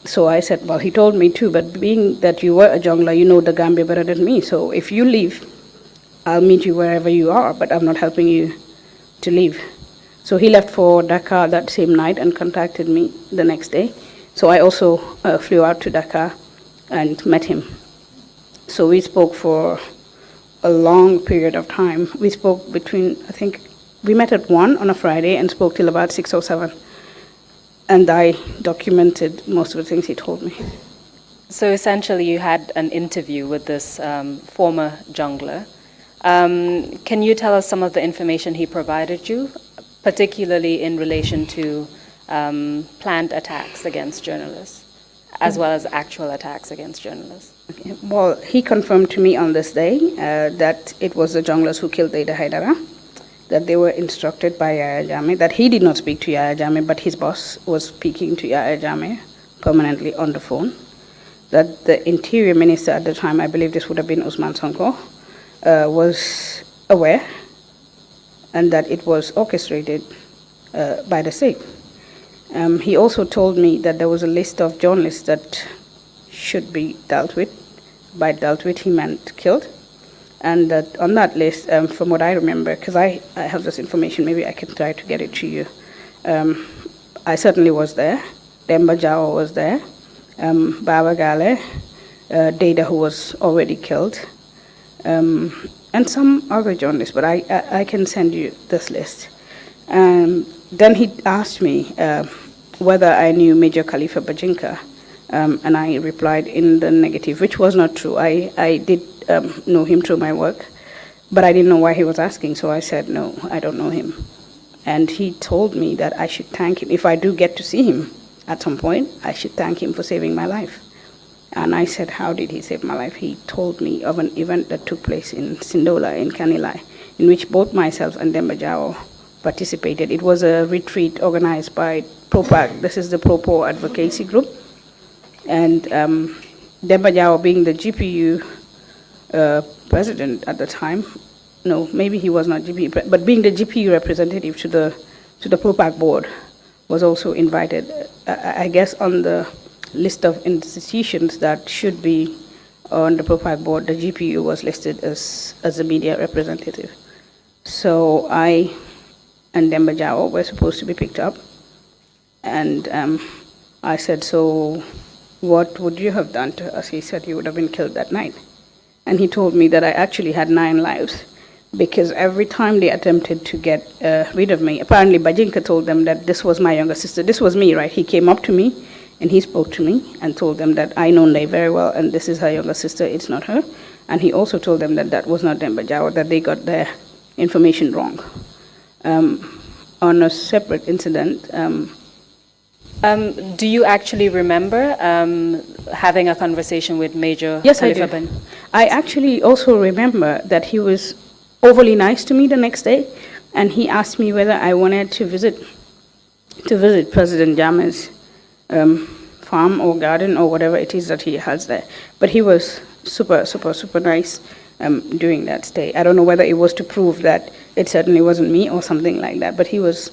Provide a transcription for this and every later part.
So I said, well, he told me too, but being that you were a jungler, you know the Gambia better than me. So if you leave, I'll meet you wherever you are, but I'm not helping you to leave. So he left for Dakar that same night and contacted me the next day. So I also flew out to Dakar and met him. So we spoke for a long period of time. We spoke between, I think, we met at 1 on a Friday and spoke till about 6 or 7. And I documented most of the things he told me. So essentially you had an interview with this former jungler. Can you tell us some of the information he provided you, particularly in relation to planned attacks against journalists, as well as actual attacks against journalists? Okay. Well, he confirmed to me on this day that it was the junglers who killed Ada Haidara, that they were instructed by Yahya Jammeh, that he did not speak to Yahya Jammeh, but his boss was speaking to Yahya Jammeh permanently on the phone, that the interior minister at the time, I believe this would have been Usman Sonko, was aware, and that it was orchestrated by the state. He also told me that there was a list of journalists that should be dealt with. By dealt with, he meant killed. And that on that list, from what I remember, because I have this information, maybe I can try to get it to you. I certainly was there. Demba Jawa was there. Baba Gale, Data, who was already killed, and some other journalists, but I can send you this list. Then he asked me whether I knew Major Khalifa Bajinka, and I replied in the negative, which was not true. I did know him through my work, but I didn't know why he was asking, so I said, no, I don't know him. And he told me that I should thank him. If I do get to see him at some point, I should thank him for saving my life. And I said, how did he save my life? He told me of an event that took place in Sindola, in Kanilai, in which both myself and Demba Jao participated. It was a retreat organized by PROPAG. This is the Pro-Poor Advocacy Group. And Demba Jao, being the GPU president at the time, no, maybe he was not GPU, but being the GPU representative to the PROPAG board, was also invited. I guess on the list of institutions that should be on the PROPAG board, the GPU was listed as a media representative. So I and Demba Jao were supposed to be picked up. And I said, so what would you have done to us? He said, you would have been killed that night. And he told me that I actually had 9 lives, because every time they attempted to get rid of me, apparently Bajinka told them that this was my younger sister. This was me, right? He came up to me and he spoke to me and told them that I know Nai very well and this is her younger sister, it's not her. And he also told them that that was not Demba Jao, that they got their information wrong. On a separate incident, do you actually remember having a conversation with Major Yes, Khalifa I do. I actually also remember that he was overly nice to me the next day, and he asked me whether I wanted to visit President Jammeh's farm or garden or whatever it is that he has there. But he was super, super, super nice during that stay. I don't know whether it was to prove that it certainly wasn't me or something like that, but he was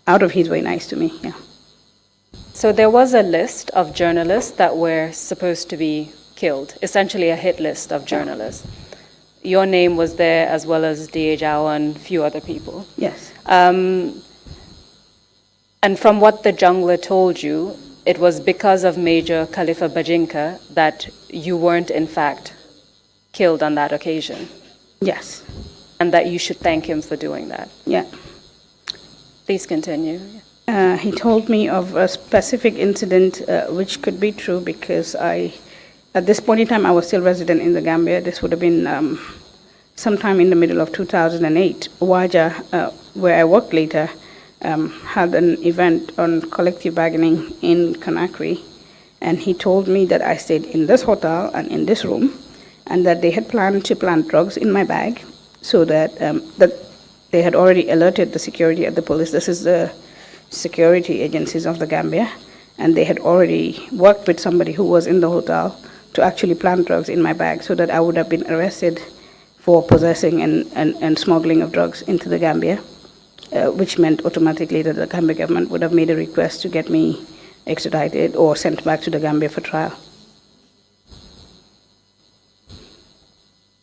out of his way nice to me, yeah. So there was a list of journalists that were supposed to be killed, essentially a hit list of journalists. Your name was there, as well as D.A. Jawa and a few other people. Yes. And from what the jungler told you, it was because of Major Khalifa Bajinka that you weren't, in fact, killed on that occasion. Yes. And that you should thank him for doing that. Yeah. Please continue. He told me of a specific incident, which could be true, because at this point in time, I was still resident in the Gambia. This would have been sometime in the middle of 2008. Waja, where I worked later, had an event on collective bargaining in Conakry, and he told me that I stayed in this hotel and in this room, and that they had planned to plant drugs in my bag, so that they had already alerted the security at the police. This is the security agencies of the Gambia, and they had already worked with somebody who was in the hotel to actually plant drugs in my bag, so that I would have been arrested for possessing and smuggling of drugs into the Gambia, which meant automatically that the Gambia government would have made a request to get me extradited or sent back to the Gambia for trial.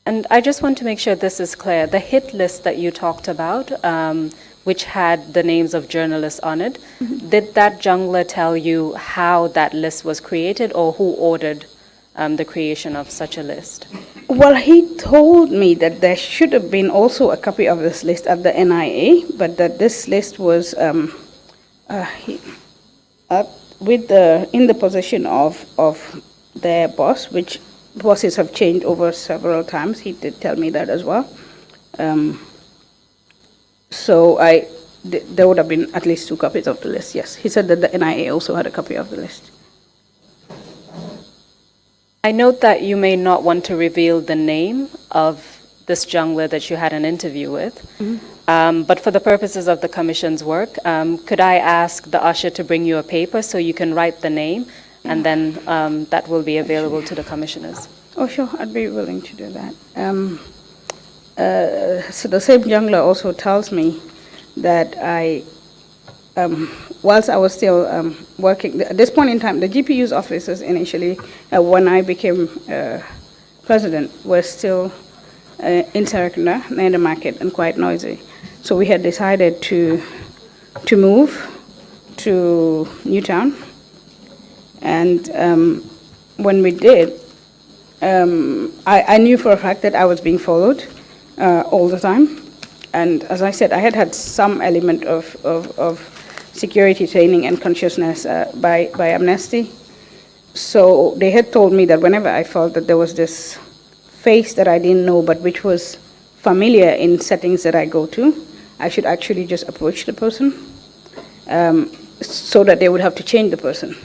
And I just want to make sure this is clear. The hit list that you talked about, which had the names of journalists on it, did that jungler tell you how that list was created or who ordered the creation of such a list? Well, he told me that there should have been also a copy of this list at the NIA, but that this list was in the possession of their boss, which bosses have changed over several times. He did tell me that as well. So there would have been at least 2 copies of the list, yes. He said that the NIA also had a copy of the list. I note that you may not want to reveal the name of this jungler that you had an interview with, but for the purposes of the Commission's work, could I ask the usher to bring you a paper so you can write the name, and then that will be available to the Commissioners? Oh, sure, I'd be willing to do that. So the same jungler also tells me that whilst I was still working, at this point in time, the GPU's offices initially, when I became president, were still in Serekunda, near the market, and quite noisy. So we had decided to move to Newtown. And when we did, I knew for a fact that I was being followed all the time. And as I said, I had some element of security training and consciousness by Amnesty. So they had told me that whenever I felt that there was this face that I didn't know but which was familiar in settings that I go to, I should actually just approach the person so that they would have to change the person.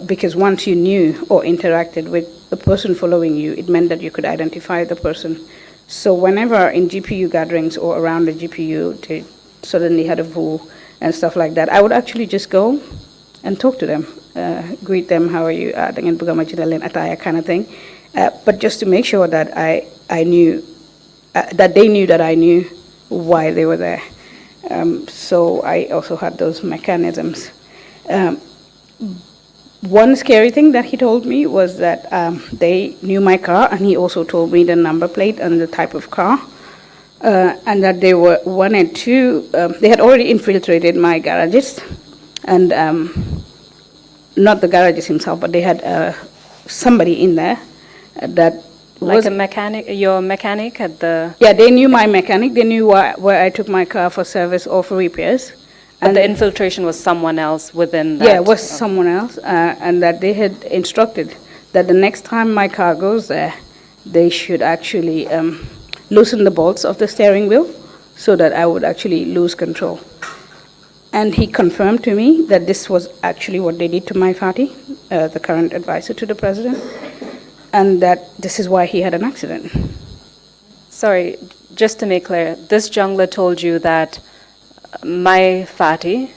Because once you knew or interacted with the person following you, it meant that you could identify the person. So whenever in GPU gatherings or around the GPU, they suddenly had a VU and stuff like that, I would actually just go and talk to them, greet them, how are you, attire kind of thing. But just to make sure that I knew, that they knew that I knew why they were there. So I also had those mechanisms. One scary thing that he told me was that they knew my car, and he also told me the number plate and the type of car, and that they wanted to, they had already infiltrated my garages, and not the garages himself, but they had somebody in there that was... Like a mechanic, your mechanic at the... Yeah, they knew my mechanic, they knew where I took my car for service or for repairs. And the infiltration was someone else within that? Yeah, it was someone else, and that they had instructed that the next time my car goes there, they should actually loosen the bolts of the steering wheel so that I would actually lose control. And he confirmed to me that this was actually what they did to my Fati, the current advisor to the president, and that this is why he had an accident. Sorry, just to make clear, this jungler told you that my Fati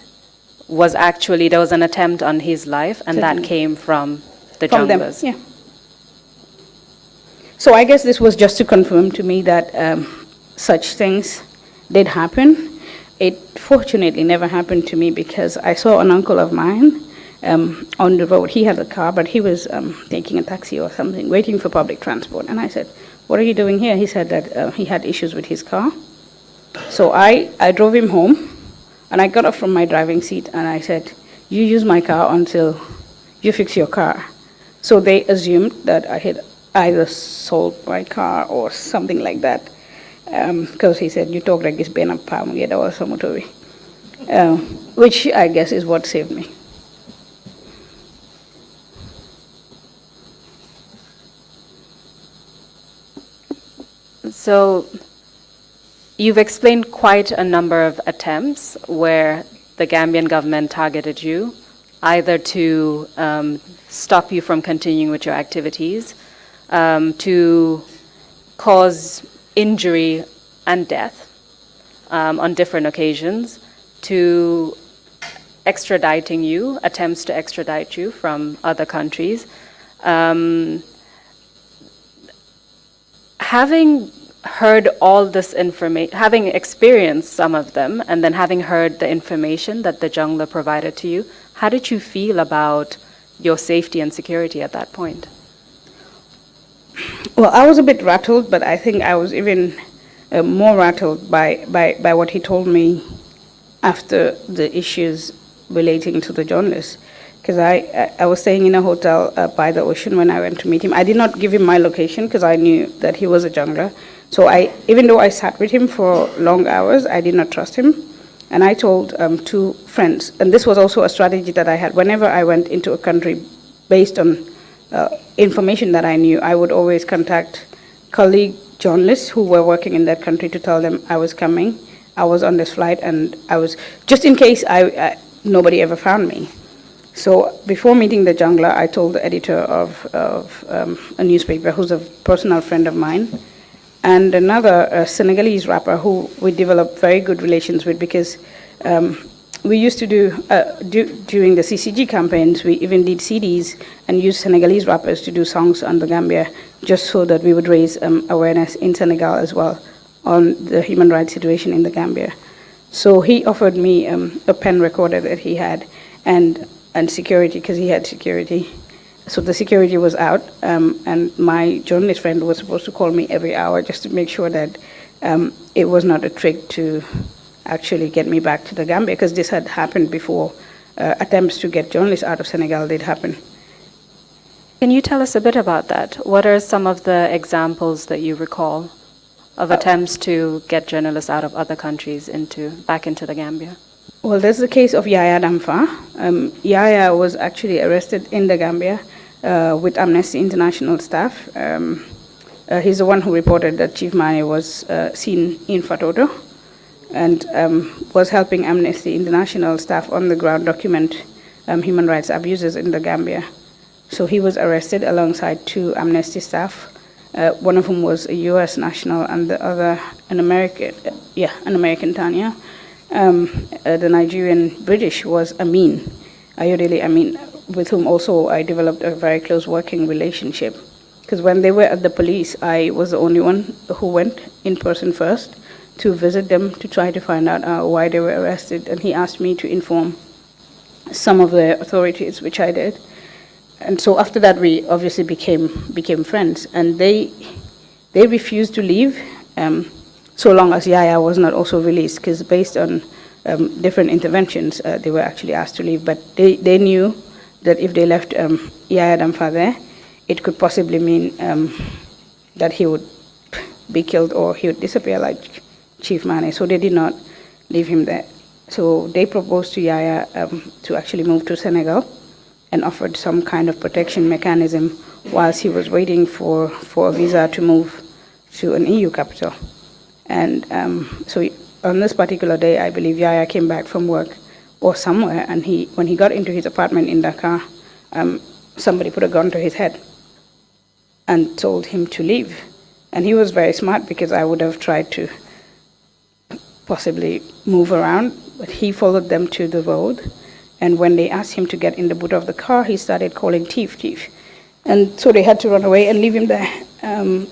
was actually, there was an attempt on his life, and that came from the junglers. Them, yeah. So I guess this was just to confirm to me that such things did happen. It fortunately never happened to me because I saw an uncle of mine on the road. He had a car, but he was taking a taxi or something, waiting for public transport. And I said, "What are you doing here?" He said that he had issues with his car. So I drove him home, and I got up from my driving seat, and I said, "You use my car until you fix your car." So they assumed that I had either sold my car or something like that, because he said, "You talk like this, which I guess is what saved me. So you've explained quite a number of attempts where the Gambian government targeted you, either to stop you from continuing with your activities, to cause injury and death on different occasions, to extraditing you, attempts to extradite you from other countries. Having heard all this information, having experienced some of them, and then having heard the information that the jungler provided to you, How did you feel about your safety and security at that point? Well, I was a bit rattled, but I think I was even more rattled by what he told me after the issues relating to the journalists. Because I was staying in a hotel by the ocean when I went to meet him. I did not give him my location because I knew that he was a jungler. So even though I sat with him for long hours, I did not trust him. And I told two friends, and this was also a strategy that I had. Whenever I went into a country based on information that I knew, I would always contact colleague journalists who were working in that country to tell them I was coming, I was on this flight, and I was, just in case nobody ever found me. So before meeting the jungler, I told the editor of a newspaper who's a personal friend of mine, and another Senegalese rapper who we developed very good relations with, because we used to do, during the CCG campaigns, we even did CDs and used Senegalese rappers to do songs on the Gambia, just so that we would raise awareness in Senegal as well on the human rights situation in the Gambia. So he offered me a pen recorder that he had, and security, because he had security. So the security was out, and my journalist friend was supposed to call me every hour just to make sure that it was not a trick to actually get me back to the Gambia, because this had happened before. Attempts to get journalists out of Senegal did happen. Can you tell us a bit about that? What are some of the examples that you recall of attempts to get journalists out of other countries back into the Gambia? Well, there's the case of Yaya Damfa. Yaya was actually arrested in the Gambia with Amnesty International staff. He's the one who reported that Chief Mane was seen in Fatoto and was helping Amnesty International staff on the ground document human rights abuses in the Gambia. So he was arrested alongside two Amnesty staff, one of whom was a U.S. national and the other an American Tanya. The Nigerian British was Ayodele Amin, with whom also I developed a very close working relationship. Because when they were at the police, I was the only one who went in person first to visit them to try to find out why they were arrested. And he asked me to inform some of the authorities, which I did. And so after that, we obviously became friends. And they refused to leave. So long as Yaya was not also released, because based on different interventions, they were actually asked to leave. But they knew that if they left Yaya Damfa there, it could possibly mean that he would be killed or he would disappear like Chief Mane. So they did not leave him there. So they proposed to Yaya to actually move to Senegal and offered some kind of protection mechanism whilst he was waiting for a visa to move to an EU capital. And so on this particular day, I believe Yaya came back from work or somewhere, and when he got into his apartment in Dakar, somebody put a gun to his head and told him to leave. And he was very smart, because I would have tried to possibly move around, but he followed them to the road. And when they asked him to get in the boot of the car, he started calling thief, thief. And so they had to run away and leave him there.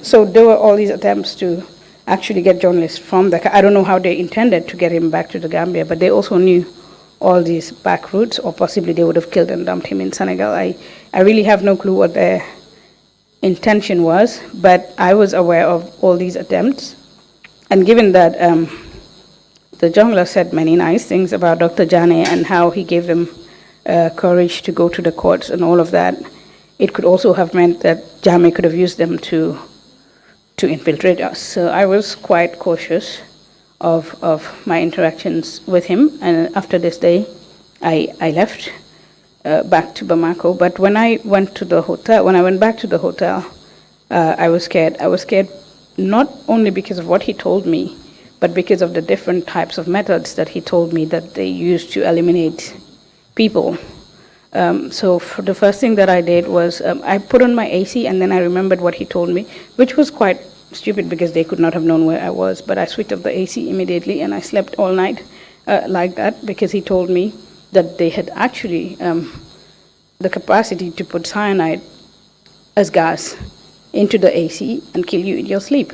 So there were all these attempts to actually get journalists from Dakar. I don't know how they intended to get him back to the Gambia, but they also knew all these back routes, or possibly they would have killed and dumped him in Senegal. I really have no clue what their intention was, but I was aware of all these attempts. And given that the jungler said many nice things about Dr. Jana and how he gave them courage to go to the courts and all of that, it could also have meant that Jame could have used them to infiltrate us. So I was quite cautious of my interactions with him. And after this day, I left back to Bamako. But when I went back to the hotel, I was scared. I was scared not only because of what he told me, but because of the different types of methods that he told me that they used to eliminate people. So the first thing that I did was I put on my AC, and then I remembered what he told me, which was quite stupid because they could not have known where I was. But I switched off the AC immediately, and I slept all night like that, because he told me that they had actually the capacity to put cyanide as gas into the AC and kill you in your sleep.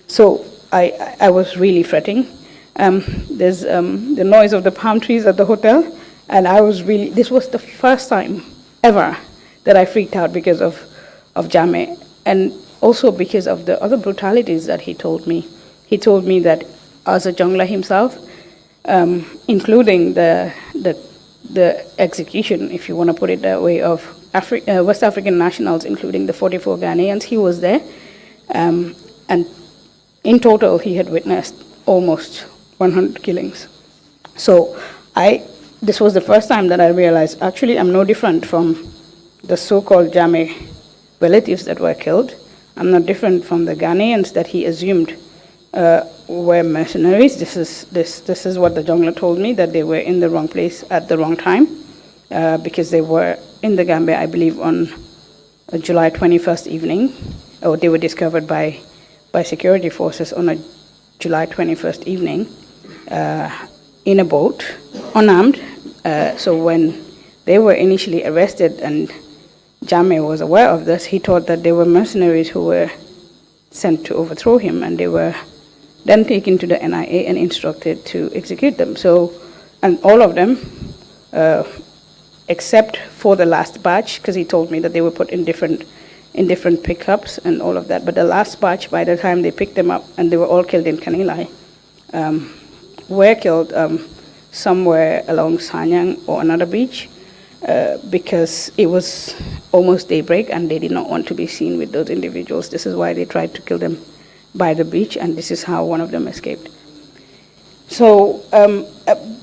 So I was really fretting. There's the noise of the palm trees at the hotel, And I was really, this was the first time ever that I freaked out because of Jame, and also because of the other brutalities that he told me. He told me that as a jungler himself, including the execution, if you want to put it that way, of West African nationals, including the 44 Ghanaians, he was there. And in total, he had witnessed almost 100 killings. So this was the first time that I realized, actually, I'm no different from the so-called Jame relatives that were killed. I'm not different from the Ghanaians that he assumed were mercenaries. This is what the jungler told me, that they were in the wrong place at the wrong time, because they were in the Gambia, I believe, on July 21st evening, or they were discovered by security forces on a July 21st evening in a boat, unarmed. So when they were initially arrested and Jame was aware of this, he thought that they were mercenaries who were sent to overthrow him, and they were then taken to the NIA and instructed to execute them. So, and all of them, except for the last batch, because he told me that they were put in different pickups and all of that. But the last batch, by the time they picked them up, and they were all killed in Kanilai, were killed somewhere along Sanyang or another beach, because it was almost daybreak and they did not want to be seen with those individuals. This is why they tried to kill them by the beach, and this is how one of them escaped. So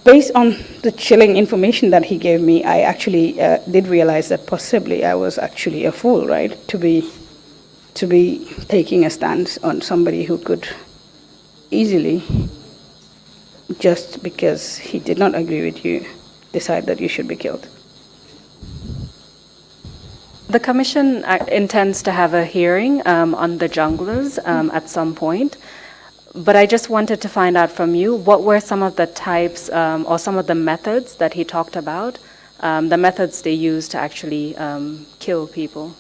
based on the chilling information that he gave me, I actually did realize that possibly I was actually a fool, right, to be taking a stance on somebody who could easily, just because he did not agree with you, decide that you should be killed. The Commission intends to have a hearing on the junglers at some point, but I just wanted to find out from you, what were some of the types or some of the methods that he talked about, the methods they used to actually kill people,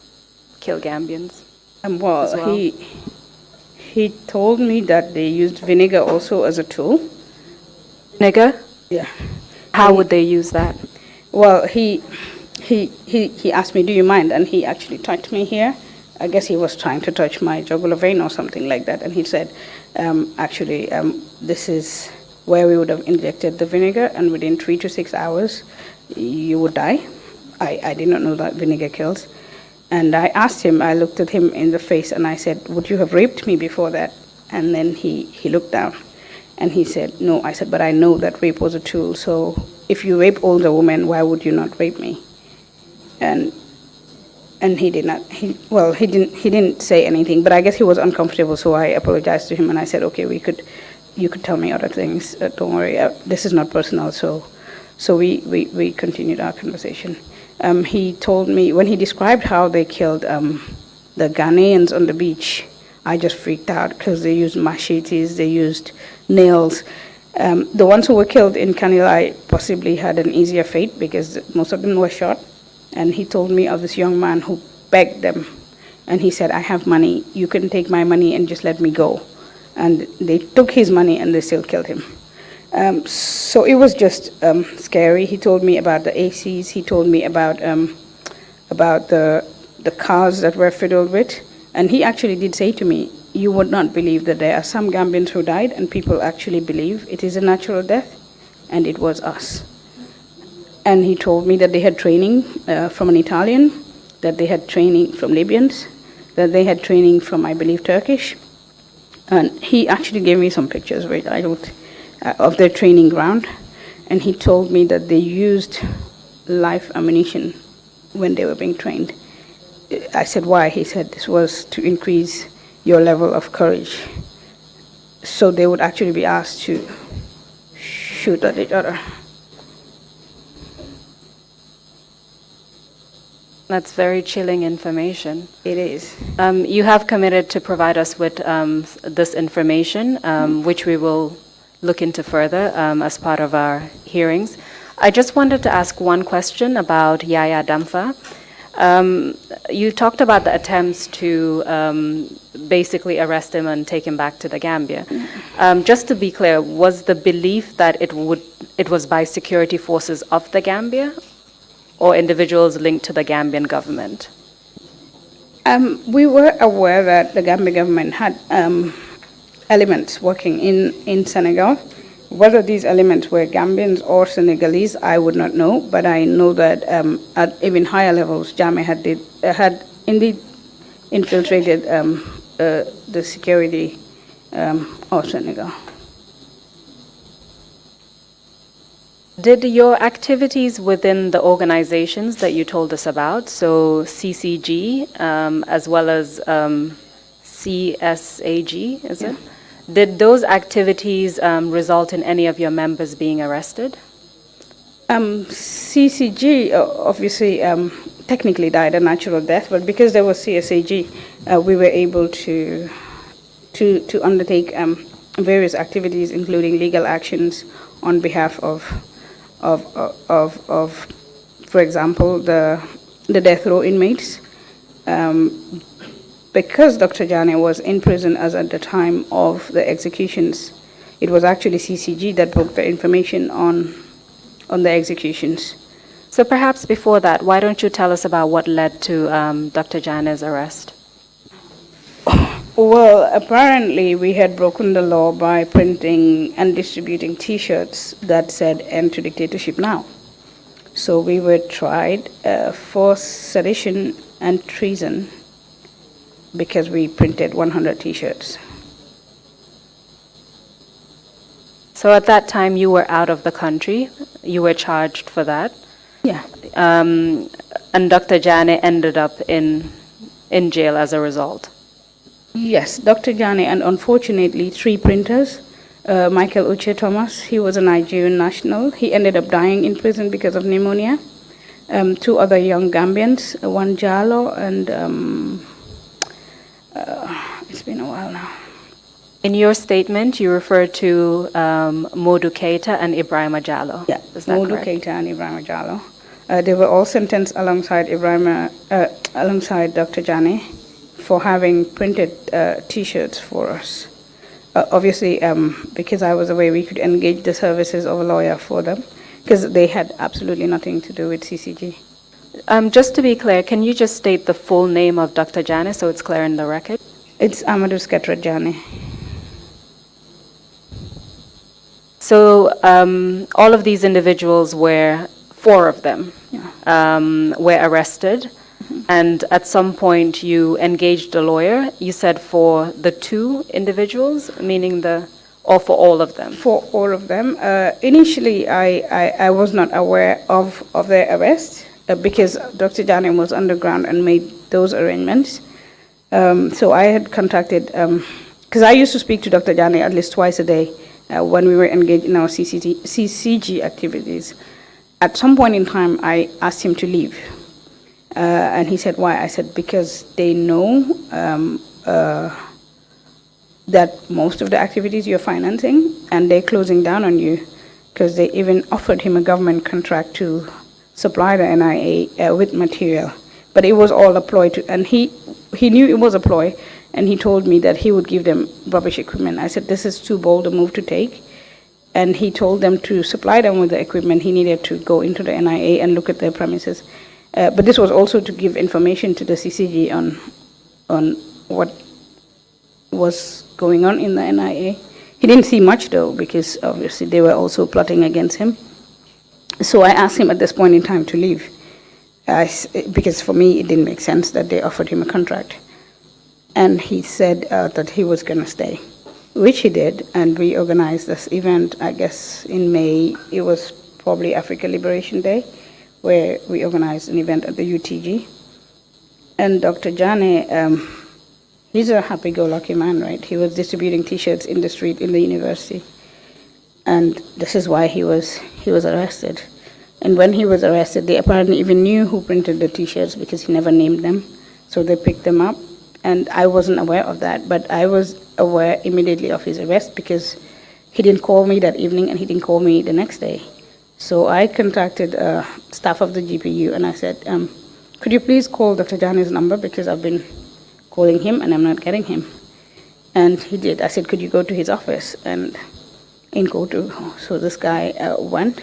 kill Gambians? Well, he told me that they used vinegar also as a tool. Vinegar? Yeah. How would they use that? Well, he asked me, do you mind? And he actually touched me here. I guess he was trying to touch my jugular vein or something like that. And he said, actually, this is where we would have injected the vinegar, and within 3 to 6 hours, you would die. I did not know that vinegar kills. And I asked him, I looked at him in the face, and I said, would you have raped me before that? And then he looked down, and he said, no. I said, but I know that rape was a tool, so if you rape older women, why would you not rape me? And he did not. He didn't say anything, but I guess he was uncomfortable. So I apologized to him, and I said, okay, you could tell me other things. Don't worry, this is not personal. So we continued our conversation. He told me, when he described how they killed the Ghanaians on the beach, I just freaked out, because they used machetes, they used nails. The ones who were killed in Kanilai possibly had an easier fate, because most of them were shot. And he told me of this young man who begged them, and he said, I have money, you can take my money and just let me go. And they took his money and they still killed him. So it was just scary. He told me about the ACs, he told me about the cars that were fiddled with, and he actually did say to me, you would not believe that there are some Gambians who died, and people actually believe it is a natural death, and it was us. And he told me that they had training from an Italian, that they had training from Libyans, that they had training from, I believe, Turkish. And he actually gave me some pictures of their training ground. And he told me that they used live ammunition when they were being trained. I said, why? He said this was to increase your level of courage. So they would actually be asked to shoot at each other. That's very chilling information. It is. You have committed to provide us with this information, which we will look into further as part of our hearings. I just wanted to ask one question about Yaya Damfa. You talked about the attempts to basically arrest him and take him back to the Gambia. Just to be clear, was the belief that it was by security forces of the Gambia or individuals linked to the Gambian government? We were aware that the Gambian government had elements working in Senegal. Whether these elements were Gambians or Senegalese, I would not know, but I know that at even higher levels, Jammeh had indeed infiltrated the security of Senegal. Did your activities within the organizations that you told us about, so CCG as well as CSAG, is it? Did those activities result in any of your members being arrested? CCG obviously technically died a natural death, but because there was CSAG, we were able to undertake various activities, including legal actions on behalf of for example, the death row inmates. Because Dr. Jana was in prison as at the time of the executions, it was actually CCG that broke the information on the executions. So perhaps before that, why don't you tell us about what led to Dr. Jana's arrest? Well, apparently we had broken the law by printing and distributing T-shirts that said "End to Dictatorship Now." So we were tried for sedition and treason because we printed 100 T-shirts. So at that time you were out of the country, you were charged for that. Yeah. And Dr. Jana ended up in jail as a result. Yes, Dr. Jana and unfortunately 3 printers. Michael Uche Thomas, he was a Nigerian national. He ended up dying in prison because of pneumonia. 2 other young Gambians, one Jalo and it's been a while now. In your statement, you refer to Modu Keita and Ibrahima Jallo. Yeah, is that Modu correct? Keita and Ibrahima Jallo. They were all sentenced alongside alongside Dr. Jana for having printed T-shirts for us. Obviously, because I was away, we could engage the services of a lawyer for them, because they had absolutely nothing to do with CCG. Just to be clear, can you just state the full name of Dr. Jana so it's clear in the record? It's Amadou Sketra Jana. So all of these individuals were, 4 of them, were arrested. And at some point you engaged a lawyer, you said for the 2 individuals, meaning or for all of them? For all of them. Initially, I was not aware of their arrest because Dr. Jana was underground and made those arrangements. So I had contacted, because I used to speak to Dr. Jana at least twice a day when we were engaged in our CCG activities. At some point in time, I asked him to leave. And he said, why? I said, because they know that most of the activities you're financing, and they're closing down on you, because they even offered him a government contract to supply the NIA with material. But it was all a ploy, and he knew it was a ploy, and he told me that he would give them rubbish equipment. I said, this is too bold a move to take. And he told them to supply them with the equipment. He needed to go into the NIA and look at their premises. But this was also to give information to the CCG on what was going on in the NIA. He didn't see much though, because obviously they were also plotting against him. So I asked him at this point in time to leave, because for me it didn't make sense that they offered him a contract. And he said that he was going to stay, which he did, and we organized this event, I guess in May. It was probably Africa Liberation Day, where we organized an event at the UTG. And Dr. Jana, he's a happy-go-lucky man, right? He was distributing T-shirts in the street in the university. And this is why he was arrested. And when he was arrested, they apparently even knew who printed the T-shirts because he never named them. So they picked them up. And I wasn't aware of that, but I was aware immediately of his arrest because he didn't call me that evening and he didn't call me the next day. So I contacted staff of the GPU and I said, could you please call Dr. Jana's number because I've been calling him and I'm not getting him. And he did. I said, could you go to his office? And in go to. So this guy went.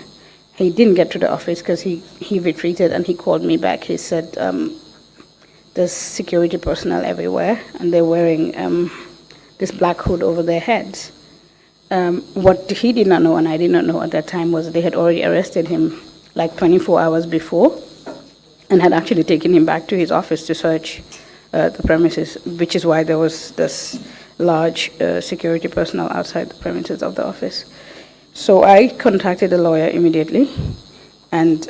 He didn't get to the office because he retreated and he called me back. He said, there's security personnel everywhere and they're wearing this black hood over their heads. What he did not know and I did not know at that time was they had already arrested him like 24 hours before and had actually taken him back to his office to search the premises, which is why there was this large security personnel outside the premises of the office. So I contacted a lawyer immediately, and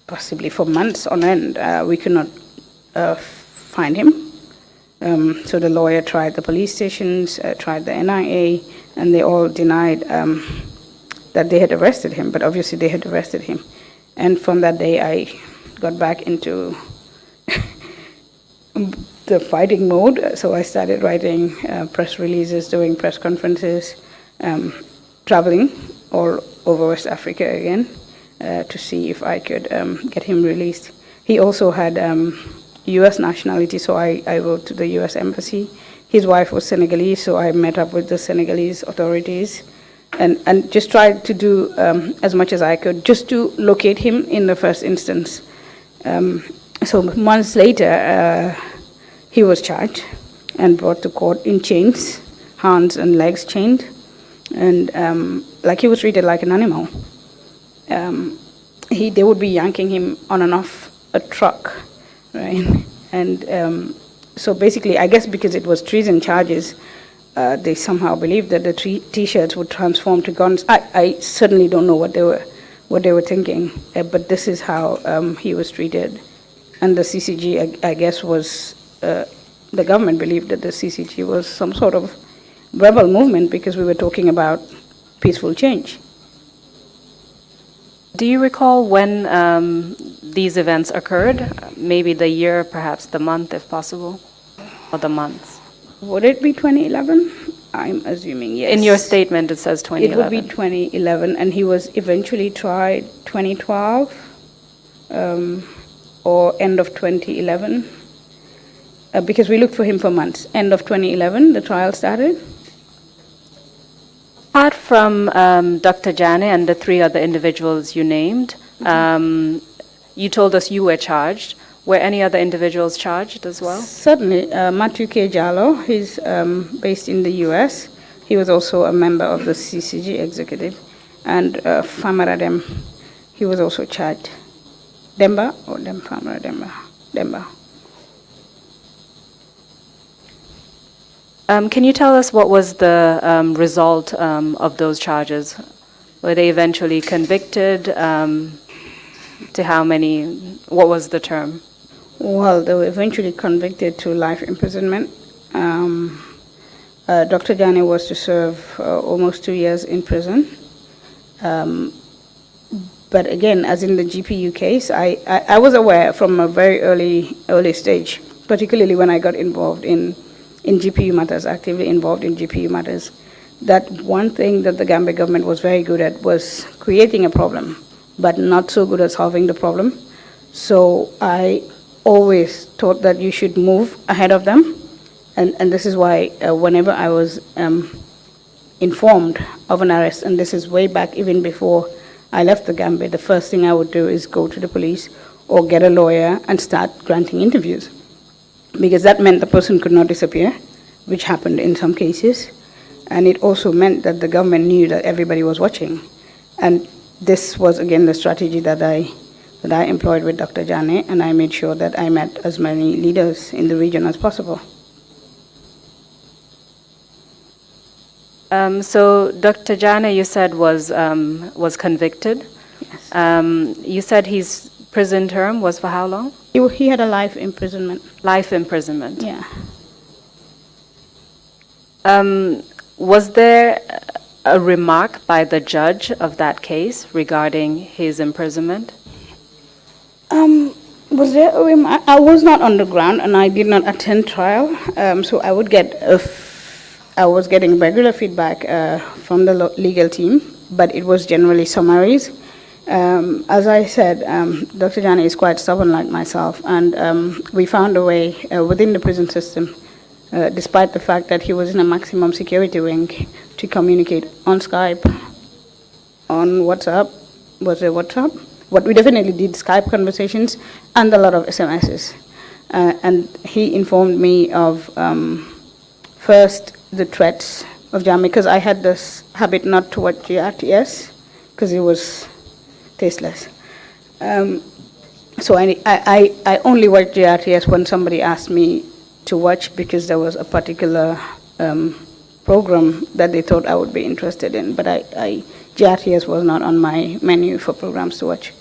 possibly for months on end, we could not find him. So the lawyer tried the police stations, tried the NIA, and they all denied that they had arrested him, but obviously they had arrested him. And from that day, I got back into the fighting mode. So I started writing press releases, doing press conferences, traveling all over West Africa again to see if I could get him released. He also had U.S. nationality, so I wrote to the U.S. Embassy. His wife was Senegalese, so I met up with the Senegalese authorities and just tried to do as much as I could just to locate him in the first instance. So months later, he was charged and brought to court in chains, hands and legs chained, and like he was treated like an animal. They would be yanking him on and off a truck, right? And so basically, I guess because it was treason charges, they somehow believed that the T-shirts would transform to guns. I certainly don't know what they were thinking, but this is how he was treated. And the CCG, I guess, was the government believed that the CCG was some sort of rebel movement because we were talking about peaceful change. Do you recall when these events occurred? Maybe the year, perhaps the month, if possible, or the months? Would it be 2011? I'm assuming yes. In your statement, it says 2011. It would be 2011, and he was eventually tried 2012 or end of 2011 because we looked for him for months. End of 2011, the trial started. Apart from Dr. Jana and the three other individuals you named, you told us you were charged. Were any other individuals charged as well? Certainly. Matthew K. Jallo, he's based in the U.S. He was also a member of the CCG executive. And Famara Dem, he was also charged. Demba or Famara Demba? Demba. Can you tell us what was the result of those charges? Were they eventually convicted? To how many? What was the term? Well, they were eventually convicted to life imprisonment. Dr. Jana was to serve almost 2 years in prison. But again, as in the GPU case, I was aware from a very early stage, particularly when I got involved in GPU matters, actively involved in GPU matters, that one thing that the Gambia government was very good at was creating a problem, but not so good at solving the problem. So I always thought that you should move ahead of them. And this is why whenever I was informed of an arrest, and this is way back even before I left the Gambia, the first thing I would do is go to the police or get a lawyer and start granting interviews. Because that meant the person could not disappear, which happened in some cases. And it also meant that the government knew that everybody was watching. And this was, again, the strategy that I employed with Dr. Jana, and I made sure that I met as many leaders in the region as possible. So Dr. Jana, you said, was convicted. Yes. You said his prison term was for how long? He had a life imprisonment. Life imprisonment. Yeah. Was there a remark by the judge of that case regarding his imprisonment? Was there a remark? I was not on the ground and I did not attend trial, so I was getting regular feedback from the legal team, but it was generally summaries. As I said, Dr. Jana is quite stubborn like myself, and we found a way within the prison system, despite the fact that he was in a maximum security wing, to communicate on Skype, on WhatsApp. Was it WhatsApp? But we definitely did Skype conversations and a lot of SMSs. And he informed me of first the threats of jamming, because I had this habit not to watch GRTS because it was tasteless. So I only watched GRTS when somebody asked me to watch because there was a particular program that they thought I would be interested in. But GRTS was not on my menu for programs to watch.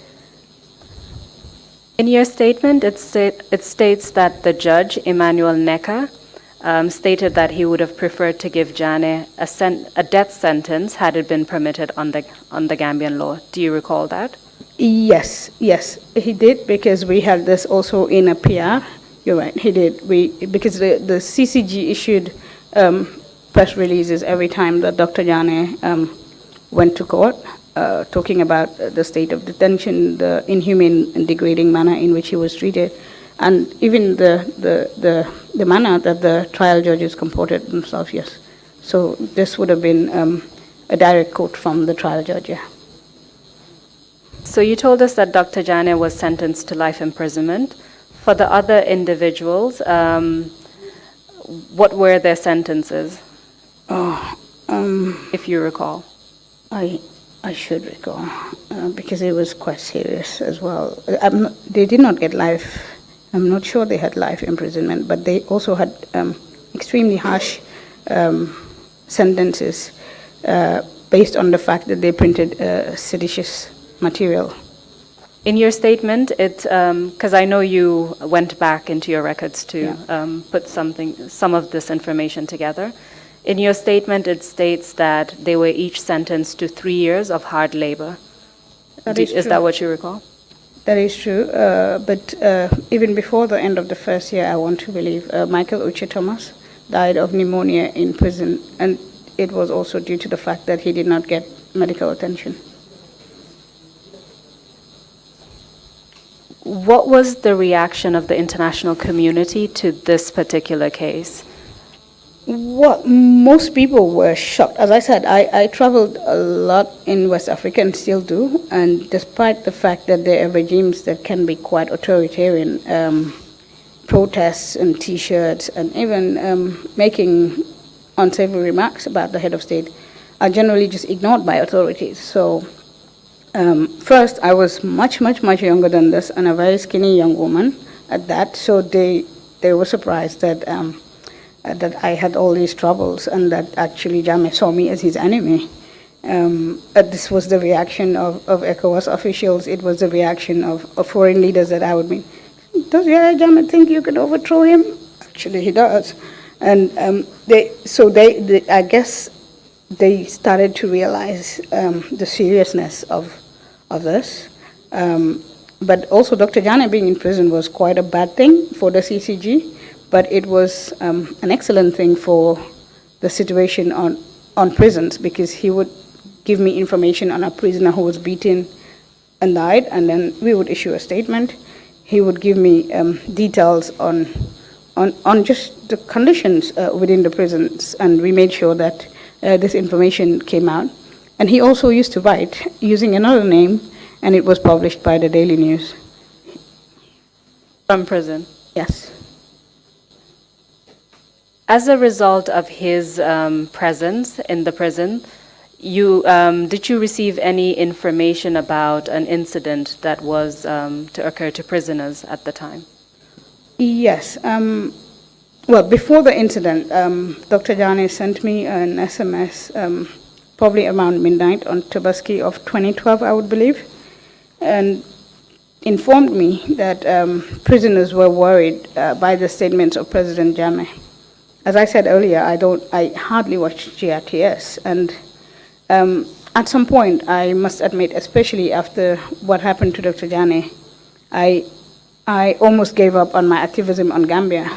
In your statement, it states that the judge, Emmanuel Neka, stated that he would have preferred to give Jana a death sentence had it been permitted on the Gambian law. Do you recall that? Yes, he did, because we had this also in a PR. You're right, he did. Because the CCG issued press releases every time that Dr. Jana went to court, talking about the state of detention, the inhumane and degrading manner in which he was treated, and even the manner that the trial judges comported themselves, yes. So this would have been a direct quote from the trial judge, yeah. So you told us that Dr. Jana was sentenced to life imprisonment. For the other individuals, what were their sentences? If you recall. I should recall, because it was quite serious as well. They did not get life. I'm not sure they had life imprisonment, but they also had extremely harsh sentences based on the fact that they printed seditious material. In your statement, because I know you went back into your records to put some of this information together. In your statement, it states that they were each sentenced to 3 years of hard labor. Is that what you recall? That is true, but even before the end of the first year, I want to believe, Michael Uche Thomas died of pneumonia in prison, and it was also due to the fact that he did not get medical attention. What was the reaction of the international community to this particular case? Well, most people were shocked. As I said, I traveled a lot in West Africa and still do, and despite the fact that there are regimes that can be quite authoritarian, protests and T-shirts and even making unsavory remarks about the head of state are generally just ignored by authorities. So first, I was much younger than this and a very skinny young woman at that, so they were surprised that that I had all these troubles and that actually Jammeh saw me as his enemy. This was the reaction of ECOWAS officials. It was the reaction of foreign leaders that I would meet. Does Jammeh think you could overthrow him? Actually, he does. And I guess they started to realize the seriousness of this. But also Dr. Jana being in prison was quite a bad thing for the CCG. But it was an excellent thing for the situation on prisons, because he would give me information on a prisoner who was beaten and died, and then we would issue a statement. He would give me details on just the conditions within the prisons, and we made sure that this information came out. And he also used to write using another name, and it was published by the Daily News. From prison? Yes. As a result of his presence in the prison, did you receive any information about an incident that was to occur to prisoners at the time? Yes. Well, before the incident, Dr. Jana sent me an SMS probably around midnight on Tabaski of 2012, I would believe, and informed me that prisoners were worried by the statements of President Jammeh. As I said earlier, I hardly watch GRTS, and at some point, I must admit, especially after what happened to Dr. Jana, I almost gave up on my activism on Gambia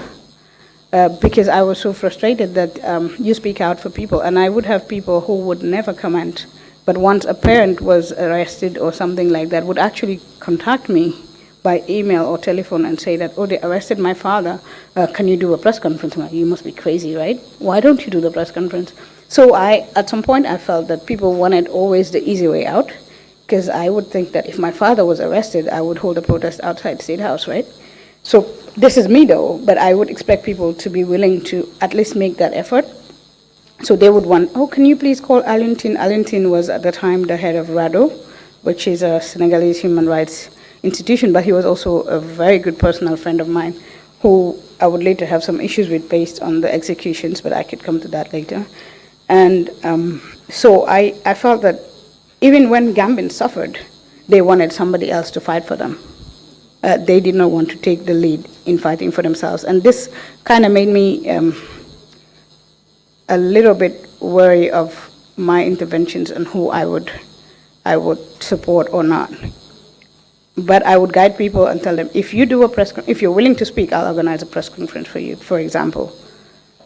because I was so frustrated that you speak out for people, and I would have people who would never comment But once a parent was arrested or something like that, would actually contact me by email or telephone and say that, oh, they arrested my father, can you do a press conference? I'm like, you must be crazy, right? Why don't you do the press conference? So at some point I felt that people wanted always the easy way out, because I would think that if my father was arrested, I would hold a protest outside State House, right? So this is me though, but I would expect people to be willing to at least make that effort. So they would want, oh, can you please call Alintin? Alintin was at the time the head of RADO, which is a Senegalese human rights institution, but he was also a very good personal friend of mine who I would later have some issues with based on the executions, but I could come to that later. And so I felt that even when Gambians suffered, they wanted somebody else to fight for them. They did not want to take the lead in fighting for themselves. And this kind of made me a little bit wary of my interventions and who I would support or not. But I would guide people and tell them, if you do if you're willing to speak, I'll organize a press conference for you. For example,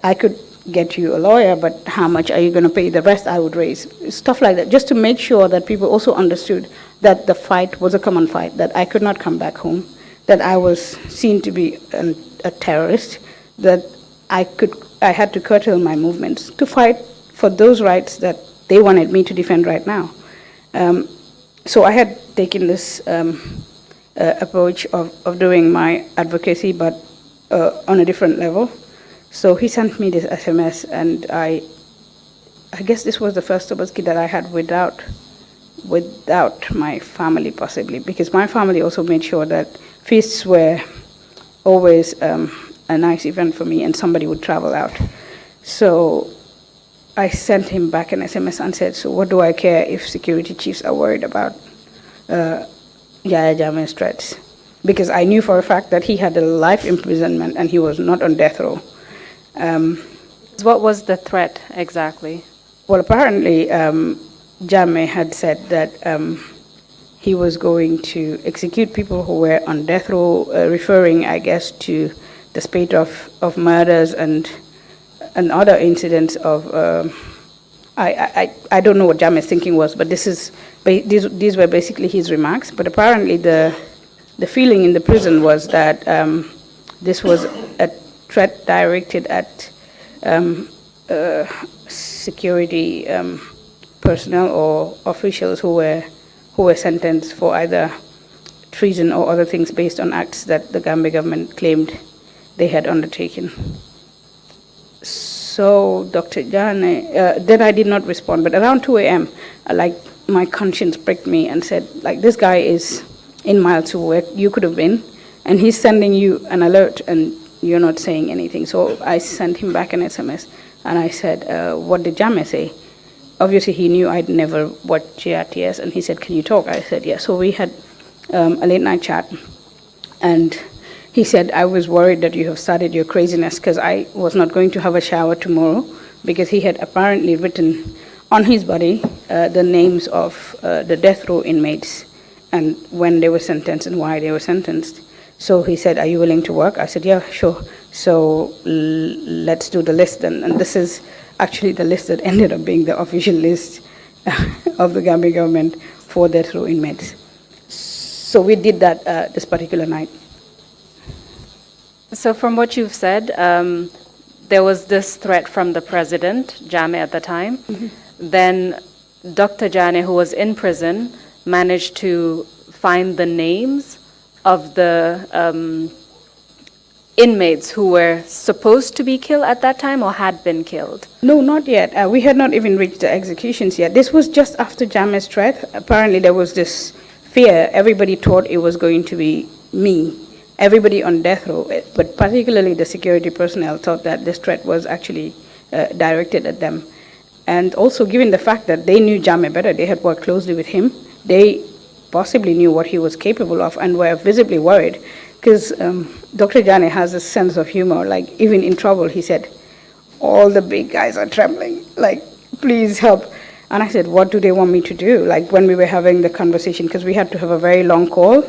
I could get you a lawyer, but how much are you going to pay? The rest I would raise. Stuff like that, just to make sure that people also understood that the fight was a common fight, that I could not come back home, that I was seen to be a terrorist, that I had to curtail my movements to fight for those rights that they wanted me to defend right now. So I had taken this approach of doing my advocacy, but on a different level. So he sent me this SMS, and I guess this was the first Tobaski that I had without my family, possibly, because my family also made sure that feasts were always a nice event for me, and somebody would travel out. So I sent him back an SMS and said, so what do I care if security chiefs are worried about Yahya Jammeh's threats? Because I knew for a fact that he had a life imprisonment and he was not on death row. What was the threat exactly? Well, apparently Jammeh had said that he was going to execute people who were on death row, referring, I guess, to the spate of murders and other incidents of, I don't know what Jammeh's thinking was, but these were basically his remarks. But apparently the feeling in the prison was that this was a threat directed at security personnel or officials who were sentenced for either treason or other things based on acts that the Gambia government claimed they had undertaken. So Dr. Jana, then I did not respond, but around 2 a.m., like my conscience pricked me and said, like, this guy is in mile 2 where you could have been, and he's sending you an alert and you're not saying anything. So I sent him back an SMS and I said, what did Jammeh say? Obviously he knew I'd never watched GRTS, and he said, can you talk? I said, yeah. So we had a late night chat, and he said, I was worried that you have started your craziness because I was not going to have a shower tomorrow, because he had apparently written on his body the names of the death row inmates and when they were sentenced and why they were sentenced. So he said, are you willing to work? I said, yeah, sure. So let's do the list. And this is actually the list that ended up being the official list of the Gambia government for death row inmates. So we did that this particular night. So from what you've said, there was this threat from the president, Jammeh at the time. Mm-hmm. Then Dr. Jana, who was in prison, managed to find the names of the inmates who were supposed to be killed at that time or had been killed? No, not yet. We had not even reached the executions yet. This was just after Jammeh's threat. Apparently there was this fear. Everybody thought it was going to be me. Everybody on death row, but particularly the security personnel, thought that this threat was actually directed at them. And also, given the fact that they knew Jammeh better, they had worked closely with him, they possibly knew what he was capable of and were visibly worried, because Dr. Jana has a sense of humor. Like, even in trouble, he said, all the big guys are trembling, like, please help. And I said, what do they want me to do? Like, when we were having the conversation, because we had to have a very long call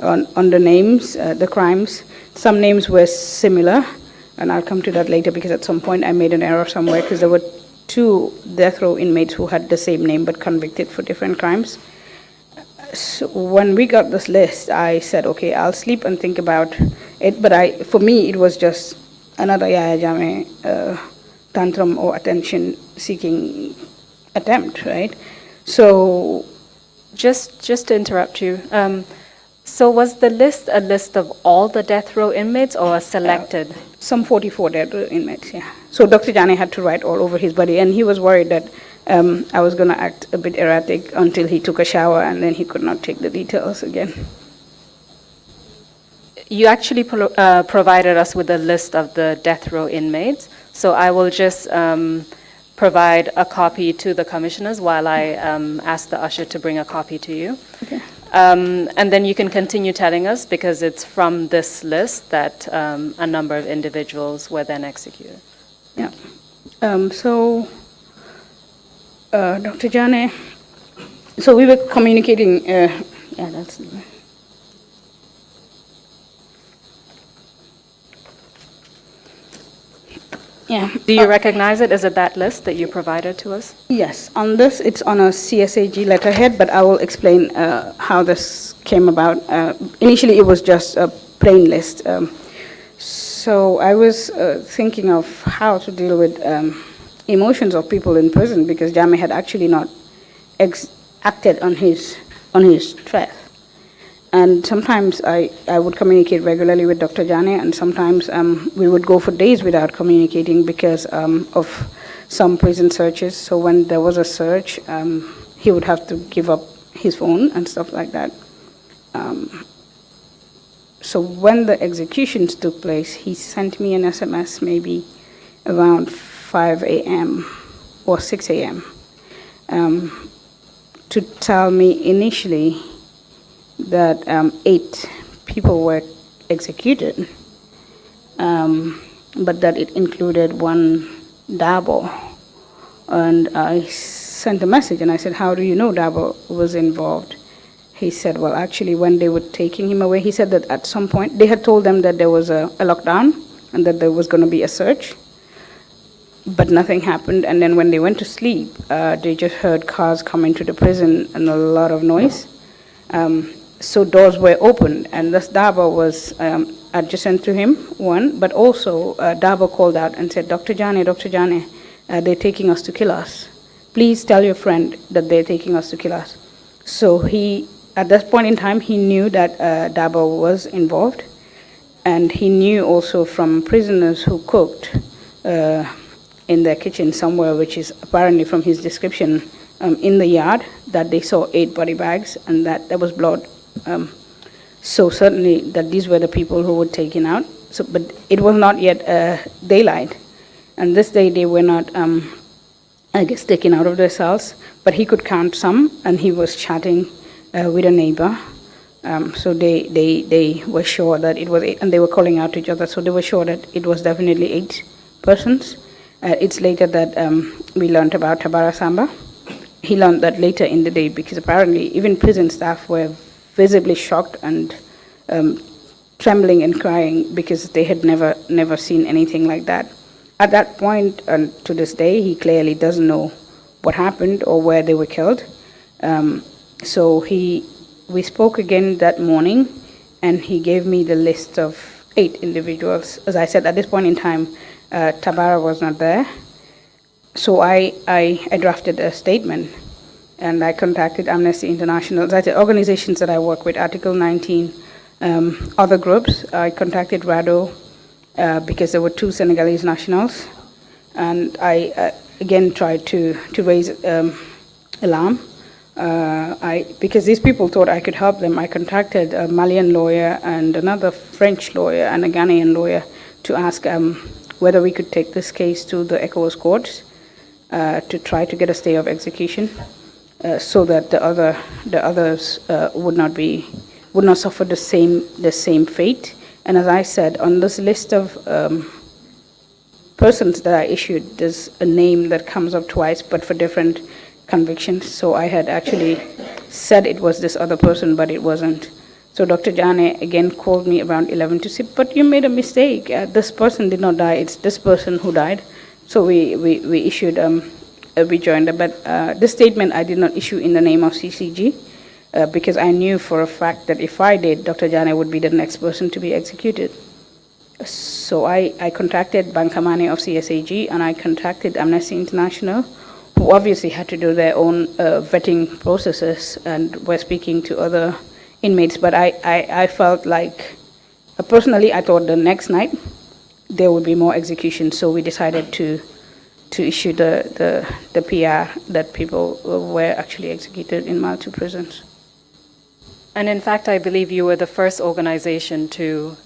on the names, the crimes. Some names were similar, and I'll come to that later because at some point I made an error somewhere, because there were two death row inmates who had the same name but convicted for different crimes. So when we got this list, I said, okay, I'll sleep and think about it. But for me, it was just another Yaya Jammeh tantrum or attention-seeking attempt, right? So, just to interrupt you, so was the list a list of all the death row inmates or a selected? some 44 death row inmates, yeah. So Dr. Jana had to write all over his body, and he was worried that I was going to act a bit erratic until he took a shower, and then he could not take the details again. You actually provided us with a list of the death row inmates, so I will just provide a copy to the commissioners while I ask the usher to bring a copy to you. Okay. And then you can continue telling us, because it's from this list that a number of individuals were then executed. Yeah. Dr. Jana, so we were communicating, yeah, that's... Yeah. Do you recognize it? Is it that list that you provided to us? Yes, on this, it's on a CSAG letterhead, but I will explain how this came about. Initially, it was just a plain list. So I was thinking of how to deal with emotions of people in prison, because Jammeh had actually not acted on his threat. And sometimes I would communicate regularly with Dr. Jana, and sometimes we would go for days without communicating because of some prison searches. So when there was a search, he would have to give up his phone and stuff like that. So when the executions took place, he sent me an SMS maybe around 5 a.m. or 6 a.m. To tell me initially that 8 people were executed, but that it included one Dabo. And I sent a message and I said, how do you know Dabo was involved? He said, well, actually, when they were taking him away, he said that at some point they had told them that there was a lockdown and that there was going to be a search, but nothing happened. And then when they went to sleep, they just heard cars come into the prison and a lot of noise. So doors were opened, and this Dabo was adjacent to him, one, but also Dabo called out and said, Dr. Jana, they're taking us to kill us. Please tell your friend that they're taking us to kill us. So he, at this point in time, he knew that Dabo was involved, and he knew also from prisoners who cooked in their kitchen somewhere, which is apparently from his description in the yard, that they saw 8 body bags and that there was blood. So certainly that these were the people who were taken out. So, but it was not yet daylight, and this day they were not, I guess, taken out of their cells. But he could count some, and he was chatting with a neighbor. So they were sure that it was 8, and they were calling out to each other. So they were sure that it was definitely 8 persons. It's later that we learned about Tabara Samba. He learned that later in the day, because apparently even prison staff were visibly shocked and trembling and crying because they had never seen anything like that. At that point, and to this day, he clearly doesn't know what happened or where they were killed. So we spoke again that morning, and he gave me the list of 8 individuals. As I said, at this point in time, Tabara was not there. So I drafted a statement, and I contacted Amnesty International, that's the organizations that I work with, Article 19, other groups. I contacted RADO because there were 2 Senegalese nationals, and I again tried to raise alarm. Because these people thought I could help them, I contacted a Malian lawyer and another French lawyer and a Ghanaian lawyer to ask whether we could take this case to the ECOWAS courts to try to get a stay of execution, so that the others would not suffer the same fate. And as I said, on this list of persons that I issued, there's a name that comes up twice, but for different convictions. So I had actually said it was this other person, but it wasn't. So Dr. Jana again called me around 11 to say, but you made a mistake. This person did not die. It's this person who died. So we issued a rejoinder, but this statement I did not issue in the name of CCG because I knew for a fact that if I did, Dr. Jana would be the next person to be executed. So I contacted Bankamani of CSAG and I contacted Amnesty International, who obviously had to do their own vetting processes and were speaking to other inmates. But I felt like, personally, I thought the next night there would be more executions. So we decided to issue the PR that people were actually executed in Mile 2 prisons. And in fact, I believe you were the first organization to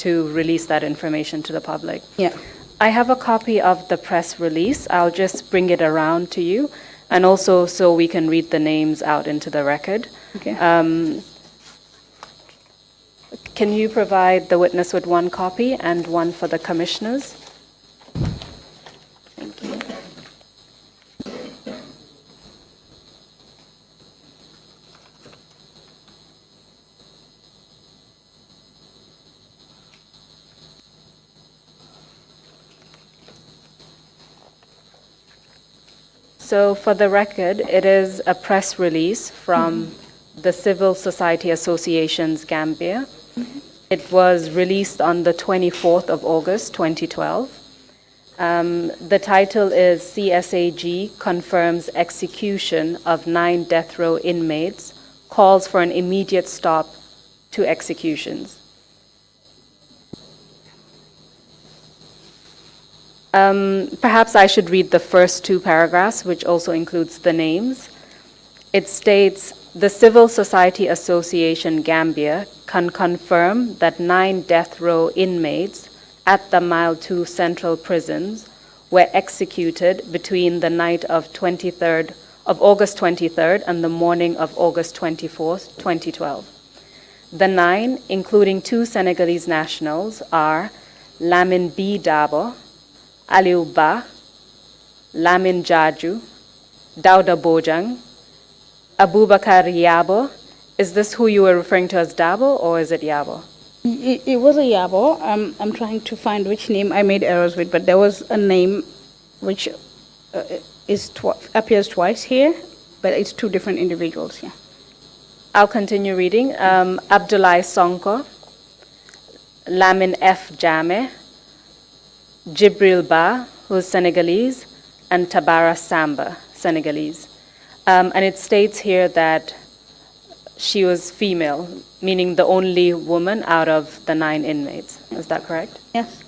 release that information to the public. Yeah. I have a copy of the press release. I'll just bring it around to you, and also so we can read the names out into the record. Okay. Can you provide the witness with one copy and one for the commissioners? Thank you. So for the record, it is a press release from the Civil Society Associations Gambia. It was released on the 24th of August, 2012. The title is CSAG Confirms Execution of 9 Death Row Inmates, Calls for an Immediate Stop to Executions. Perhaps I should read the first 2 paragraphs, which also includes the names. It states, the Civil Society Association Gambia can confirm that 9 death row inmates at the Mile 2 Central Prisons were executed between the night of August 23rd and the morning of August 24th, 2012. The 9, including 2 Senegalese nationals, are Lamin B. Dabo, Aliou Ba, Lamin Jaju, Dauda Bojang, Abubakar Yabo. Is this who you were referring to as Dabo, or is it Yabo? It was a Yabo. I'm trying to find which name I made errors with, but there was a name which appears twice here, but it's 2 different individuals. Yeah. I'll continue reading. Abdoulaye Sonko, Lamin F. Jame, Jibril Ba, who's Senegalese, and Tabara Samba, Senegalese. And it states here that she was female, meaning the only woman out of the 9 inmates. Is that correct? Yes.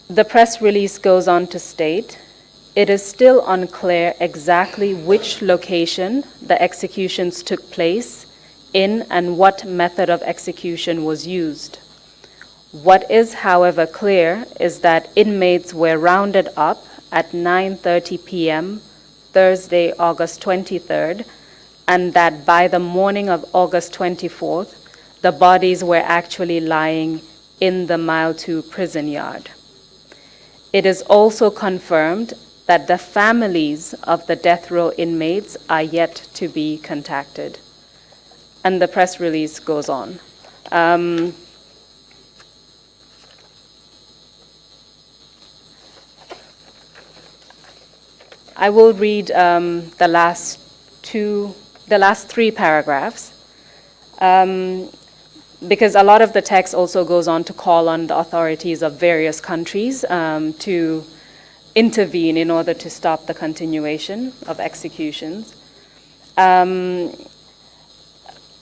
The press release goes on to state, it is still unclear exactly which location the executions took place in and what method of execution was used. What is, however, clear is that inmates were rounded up at 9:30 p.m. Thursday, August 23rd, and that by the morning of August 24th, the bodies were actually lying in the Mile 2 prison yard. It is also confirmed that the families of the death row inmates are yet to be contacted. And the press release goes on. I will read the last 3 paragraphs, because a lot of the text also goes on to call on the authorities of various countries to intervene in order to stop the continuation of executions.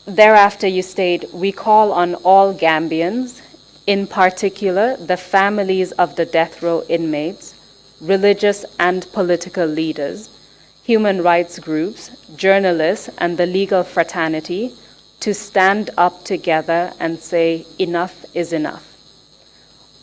Thereafter, you state, we call on all Gambians, in particular the families of the death row inmates, religious and political leaders, human rights groups, journalists, and the legal fraternity to stand up together and say enough is enough.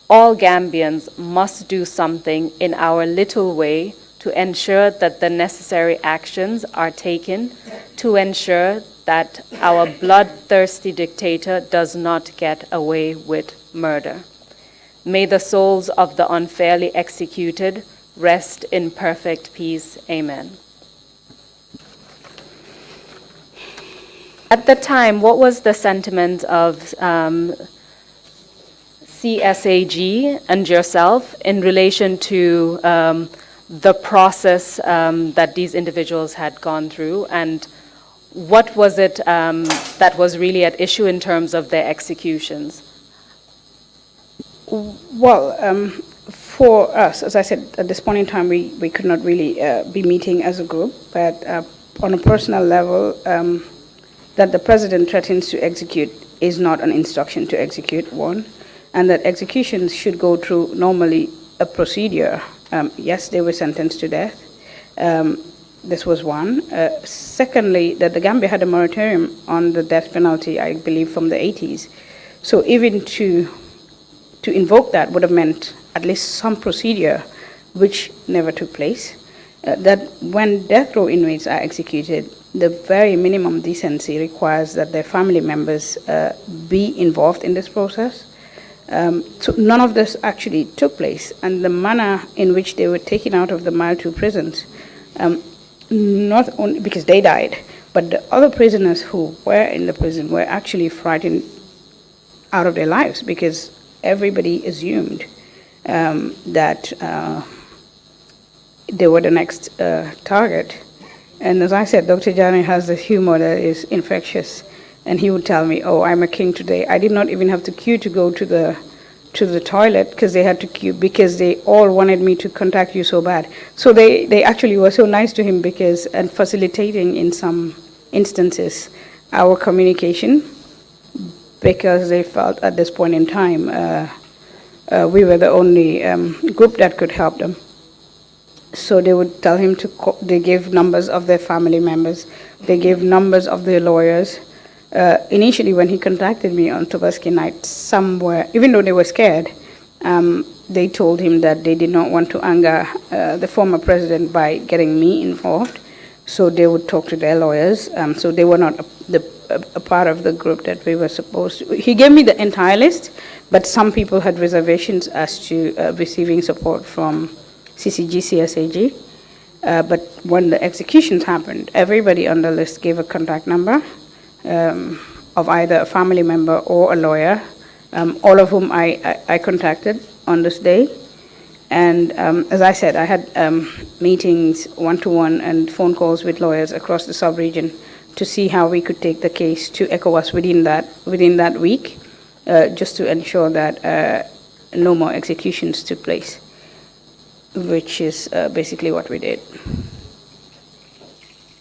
All Gambians must do something in our little way to ensure that the necessary actions are taken to ensure that our bloodthirsty dictator does not get away with murder. May the souls of the unfairly executed rest in perfect peace. Amen. At the time, what was the sentiment of CSAG and yourself in relation to the process that these individuals had gone through, and what was it that was really at issue in terms of their executions? Well, for us, as I said, at this point in time, we could not really be meeting as a group, but on a personal level, that the president threatens to execute is not an instruction to execute, one, and that executions should go through normally a procedure. Yes, they were sentenced to death. This was one. Secondly, that the Gambia had a moratorium on the death penalty, I believe, from the 80s. So even to invoke that would have meant at least some procedure, which never took place. That when death row inmates are executed, the very minimum decency requires that their family members be involved in this process. So none of this actually took place, and the manner in which they were taken out of the Mile 2 prisons, not only because they died, but the other prisoners who were in the prison were actually frightened out of their lives because everybody assumed that they were the next target. And as I said, Dr. Jana has this humor that is infectious, and he would tell me, "Oh, I'm a king today. I did not even have to queue to go to the toilet because they had to queue because they all wanted me to contact you so bad." So they actually were so nice to him because and facilitating in some instances our communication, because they felt at this point in time we were the only group that could help them. So they would tell him to call, they gave numbers of their family members, they gave numbers of their lawyers. Initially, when he contacted me on Tobaski night, somewhere, even though they were scared, they told him that they did not want to anger the former president by getting me involved. So they would talk to their lawyers. So they were not a part of the group that we were supposed to. He gave me the entire list, but some people had reservations as to receiving support from CCG, CSAG. But when the executions happened, everybody on the list gave a contact number of either a family member or a lawyer, all of whom I contacted on this day. And as I said, I had meetings one-to-one and phone calls with lawyers across the sub-region to see how we could take the case to ECOWAS within that week, just to ensure that no more executions took place, which is basically what we did.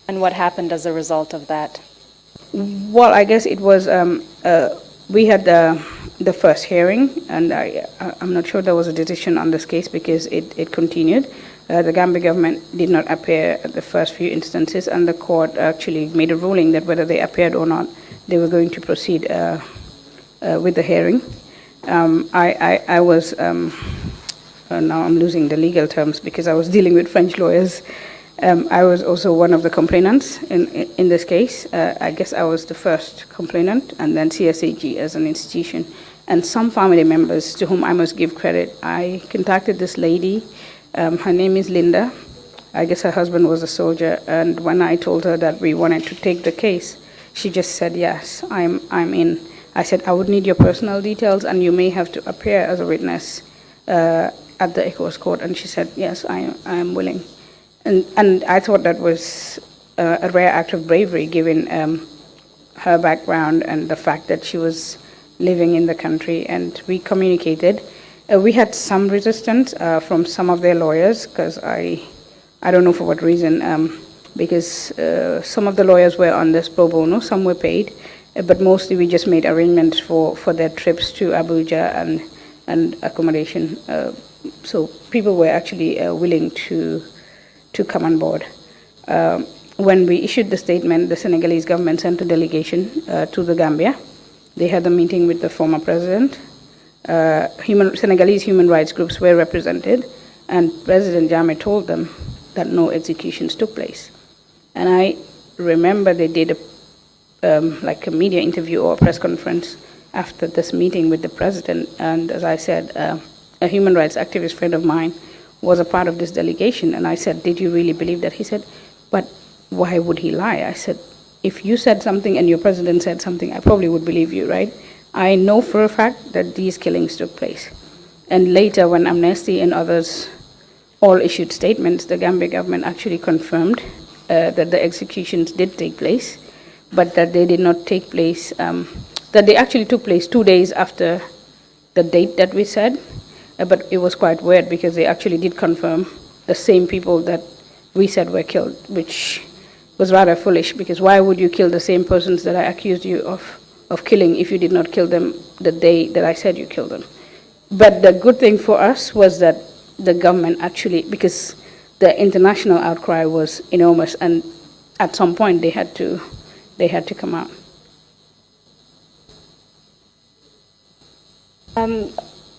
And what happened as a result of that? Well, I guess it was, we had the first hearing, and I'm not sure there was a decision on this case because it continued. The Gambia government did not appear at the first few instances, and the court actually made a ruling that whether they appeared or not, they were going to proceed with the hearing. I was, now I'm losing the legal terms because I was dealing with French lawyers. I was also one of the complainants in this case. I guess I was the first complainant, and then CSAG as an institution, and some family members to whom I must give credit. I contacted this lady. Her name is Linda. I guess her husband was a soldier, and when I told her that we wanted to take the case, she just said, "Yes, I'm in." I said, "I would need your personal details, and you may have to appear as a witness at the ECOWAS court." And she said, "Yes, I am willing." And I thought that was a rare act of bravery, given her background and the fact that she was living in the country. And we communicated. We had some resistance from some of their lawyers, because I don't know for what reason, because some of the lawyers were on this pro bono, some were paid, but mostly we just made arrangements for their trips to Abuja and accommodation. So people were actually willing to come on board. When we issued the statement, the Senegalese government sent a delegation to the Gambia. They had a meeting with the former president. Senegalese human rights groups were represented, and President Jammeh told them that no executions took place. And I remember they did like a media interview or a press conference after this meeting with the president. And as I said, a human rights activist friend of mine was a part of this delegation, and I said, "Did you really believe that?" He said, "But why would he lie?" I said, "If you said something and your president said something, I probably would believe you, right? I know for a fact that these killings took place. And later, when Amnesty and others all issued statements, the Gambia government actually confirmed that the executions did take place, but that they did not take place, that they actually took place 2 days after the date that we said. But it was quite weird because they actually did confirm the same people that we said were killed, which was rather foolish, because why would you kill the same persons that I accused you of killing if you did not kill them the day that I said you killed them? But the good thing for us was that the government actually, because the international outcry was enormous, and at some point they had to come out.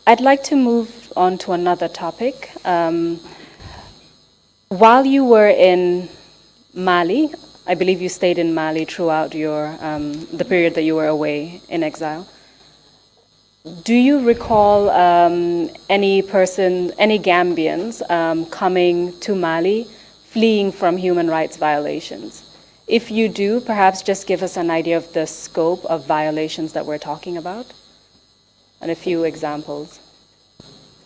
I'd like to move on to another topic. While you were in Mali, I believe you stayed in Mali throughout your the period that you were away in exile. Do you recall any Gambians coming to Mali fleeing from human rights violations? If you do, perhaps just give us an idea of the scope of violations that we're talking about and a few examples.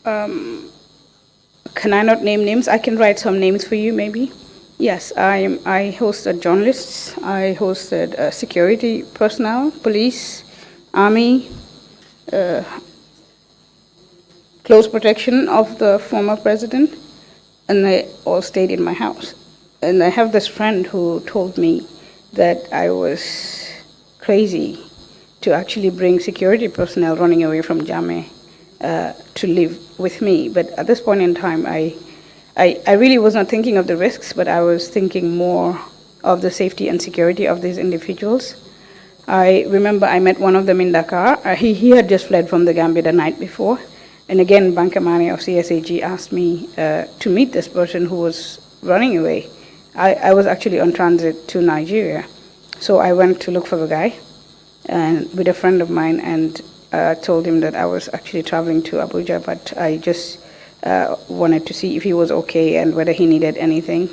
Can I not name names? I can write some names for you, maybe. Yes, I hosted journalists, I hosted security personnel, police, army, close protection of the former president, and they all stayed in my house. And I have this friend who told me that I was crazy to actually bring security personnel running away from Jammeh to live with me. But at this point in time, I really was not thinking of the risks, but I was thinking more of the safety and security of these individuals. I remember I met one of them in Dakar. He had just fled from the Gambia the night before. And again, Bankamani of CSAG asked me to meet this person who was running away. I was actually on transit to Nigeria. So I went to look for the guy and with a friend of mine, and told him that I was actually traveling to Abuja, but I just wanted to see if he was okay and whether he needed anything.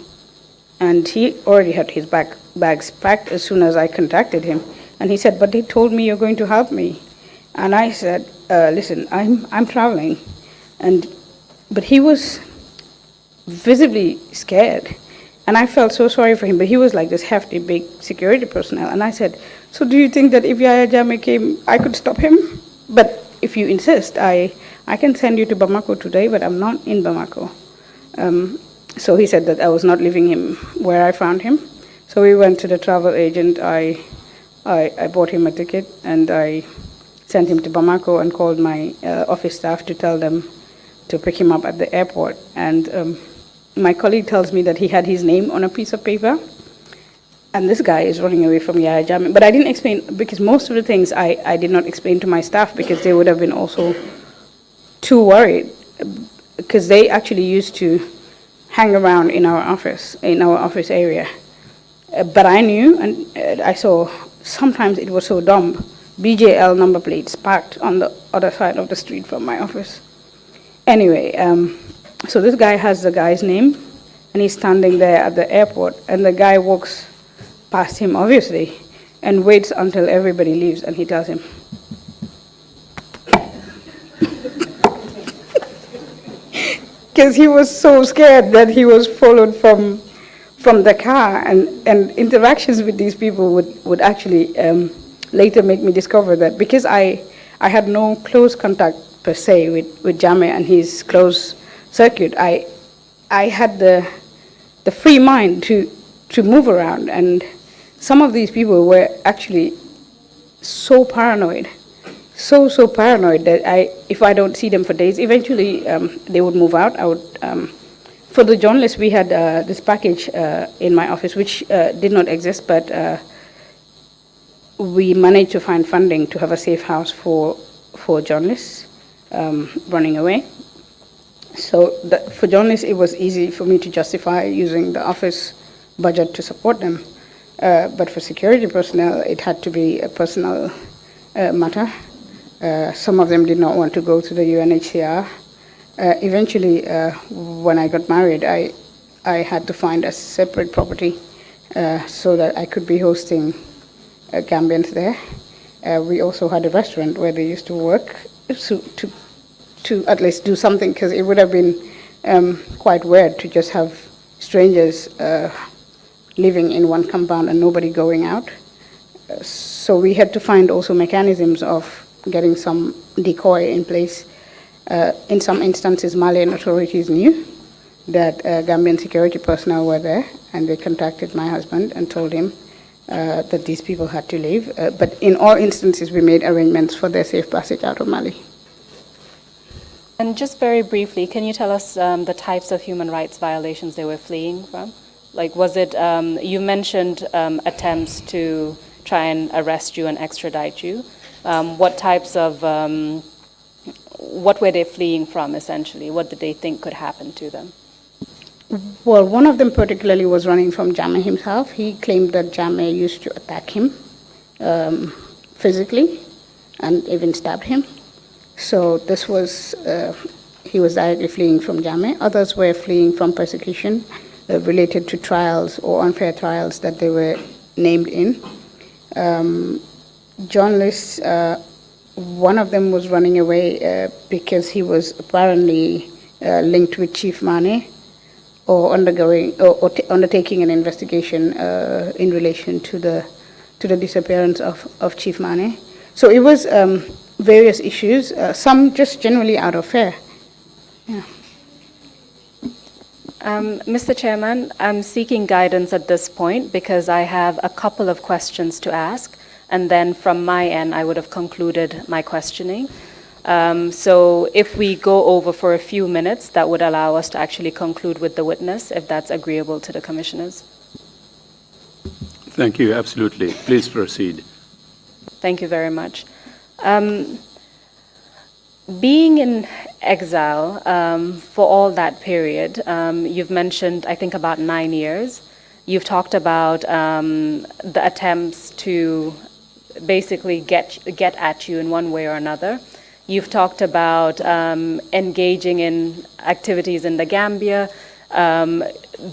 And he already had his bags packed as soon as I contacted him. And he said, but they told me you're going to help me. And I said, listen, I'm traveling. But he was visibly scared. And I felt so sorry for him, but he was like this hefty, big security personnel. And I said, so do you think that if Yaya Jammeh came, I could stop him? But if you insist, I can send you to Bamako today, but I'm not in Bamako. So he said that I was not leaving him where I found him. So we went to the travel agent. I bought him a ticket, and I sent him to Bamako and called my office staff to tell them to pick him up at the airport. And my colleague tells me that he had his name on a piece of paper, and this guy is running away from Yaya Jammeh. But I didn't explain, because most of the things I did not explain to my staff, because they would have been also too worried, because they actually used to hang around in our office area. But I knew, and I saw, sometimes it was so dumb, BJL number plates parked on the other side of the street from my office. Anyway, so this guy has the guy's name, and he's standing there at the airport, and the guy walks past him, obviously, and waits until everybody leaves, and he tells him, because he was so scared that he was followed from the car, and interactions with these people would actually later make me discover that, because I had no close contact per se with Jammeh and his close circuit, I had the free mind to move around, and some of these people were actually so paranoid, so paranoid that if I don't see them for days, eventually they would move out. I would, for the journalists, we had this package in my office which did not exist, but we managed to find funding to have a safe house for journalists running away. So for journalists, it was easy for me to justify using the office budget to support them. But for security personnel, it had to be a personal matter. Some of them did not want to go to the UNHCR. Eventually, when I got married, I had to find a separate property so that I could be hosting Gambians there. We also had a restaurant where they used to work to at least do something, because it would have been quite weird to just have strangers living in one compound and nobody going out. So we had to find also mechanisms of getting some decoy in place. In some instances, Malian authorities knew that Gambian security personnel were there, and they contacted my husband and told him that these people had to leave. But in all instances, we made arrangements for their safe passage out of Mali. And just very briefly, can you tell us the types of human rights violations they were fleeing from? Like, was it, you mentioned attempts to try and arrest you and extradite you. What types of, what were they fleeing from, essentially? What did they think could happen to them? Well, one of them particularly was running from Jana himself. He claimed that Jana used to attack him physically and even stabbed him. So this was, he was directly fleeing from Jana. Others were fleeing from persecution related to trials or unfair trials that they were named in. Journalists, one of them was running away because he was apparently linked with Chief Mane, or undertaking an investigation in relation to the disappearance of Chief Mane. So it was various issues, some just generally out of fear. Yeah. Mr. Chairman, I'm seeking guidance at this point because I have a couple of questions to ask, and then from my end, I would have concluded my questioning. So if we go over for a few minutes, that would allow us to actually conclude with the witness, if that's agreeable to the commissioners. Thank you, absolutely. Please proceed. Thank you very much. Being in exile for all that period, you've mentioned, I think, about 9 years. You've talked about the attempts to basically get at you in one way or another. You've talked about engaging in activities in the Gambia,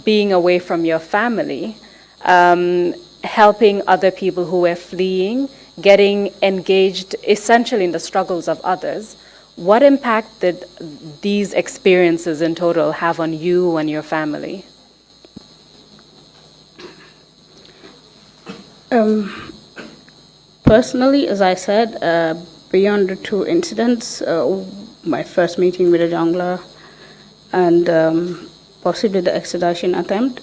being away from your family, helping other people who were fleeing, getting engaged essentially in the struggles of others. What impact did these experiences in total have on you and your family? Personally, as I said, beyond the two incidents, my first meeting with a jungler and possibly the extradition attempt,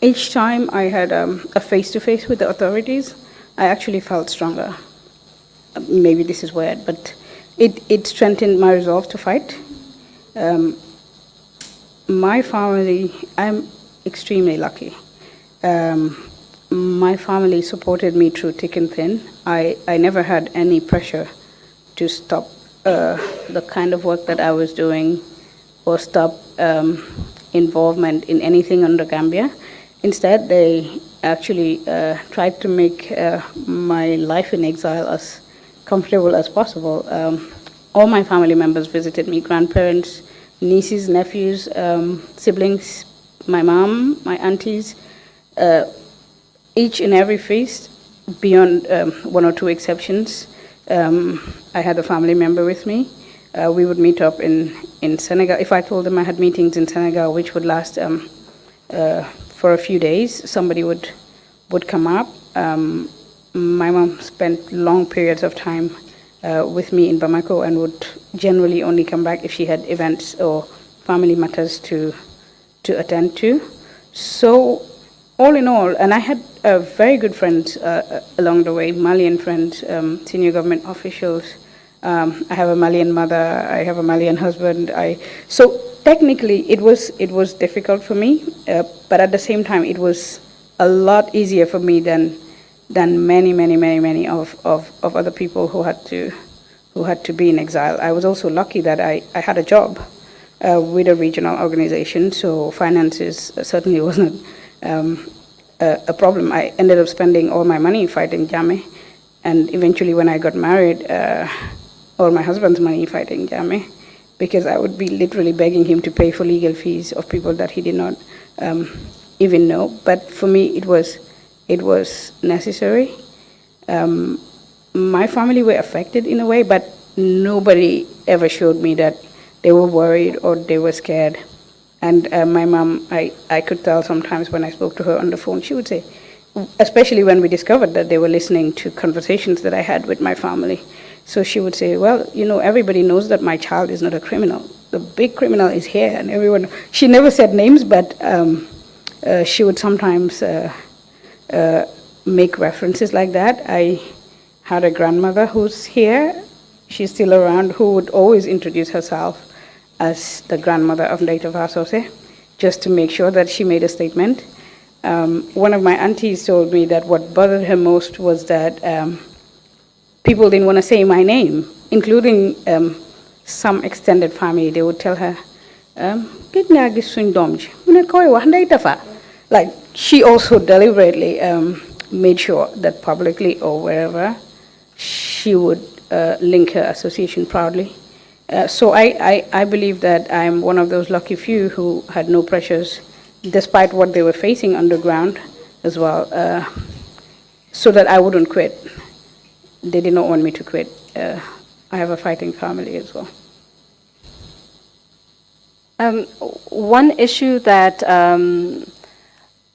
each time I had a face-to-face with the authorities, I actually felt stronger. Maybe this is weird, but it strengthened my resolve to fight. My family, I'm extremely lucky. My family supported me through thick and thin. I never had any pressure to stop the kind of work that I was doing or stop involvement in anything under Gambia. Instead, they actually tried to make my life in exile as comfortable as possible. All my family members visited me, grandparents, nieces, nephews, siblings, my mom, my aunties, each and every feast, beyond one or two exceptions. I had a family member with me. We would meet up in Senegal. If I told them I had meetings in Senegal, which would last for a few days, somebody would come up. My mom spent long periods of time with me in Bamako and would generally only come back if she had events or family matters to attend to. So all in all, and I had very good friends along the way, Malian friends, senior government officials. I have a Malian mother, I have a Malian husband. So technically it was difficult for me, but at the same time it was a lot easier for me than many of other people who had to be in exile. I was also lucky that I had a job with a regional organization, so finances certainly wasn't a problem. I ended up spending all my money fighting Jammeh, and eventually when I got married, all my husband's money fighting Jammeh, because I would be literally begging him to pay for legal fees of people that he did not even know. But for me, it was necessary. my family were affected in a way, but nobody ever showed me that they were worried or they were scared. And my mom, I could tell sometimes when I spoke to her on the phone, she would say, especially when we discovered that they were listening to conversations that I had with my family. So she would say, well, everybody knows that my child is not a criminal. The big criminal is here, and everyone. She never said names, but she would sometimes make references like that. I had a grandmother who's here. She's still around, who would always introduce herself as the grandmother of Native Asose, just to make sure that she made a statement. One of my aunties told me that what bothered her most was that people didn't want to say my name, including some extended family. They would tell her, like, she also deliberately made sure that publicly or wherever she would link her association proudly. So I believe that I'm one of those lucky few who had no pressures, despite what they were facing underground as well, so that I wouldn't quit. They did not want me to quit. I have a fighting family as well. One issue that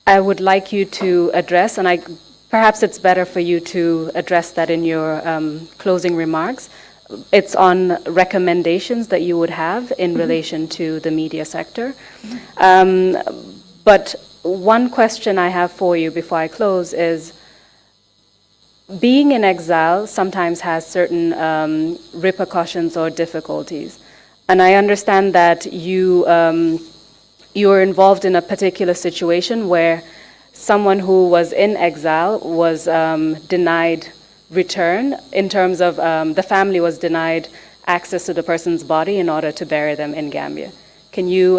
I would like you to address, and perhaps it's better for you to address that in your closing remarks. It's on recommendations that you would have in relation to the media sector. But one question I have for you before I close is, being in exile sometimes has certain repercussions or difficulties. And I understand that you are involved in a particular situation where someone who was in exile was denied return, in terms of the family was denied access to the person's body in order to bury them in Gambia. Can you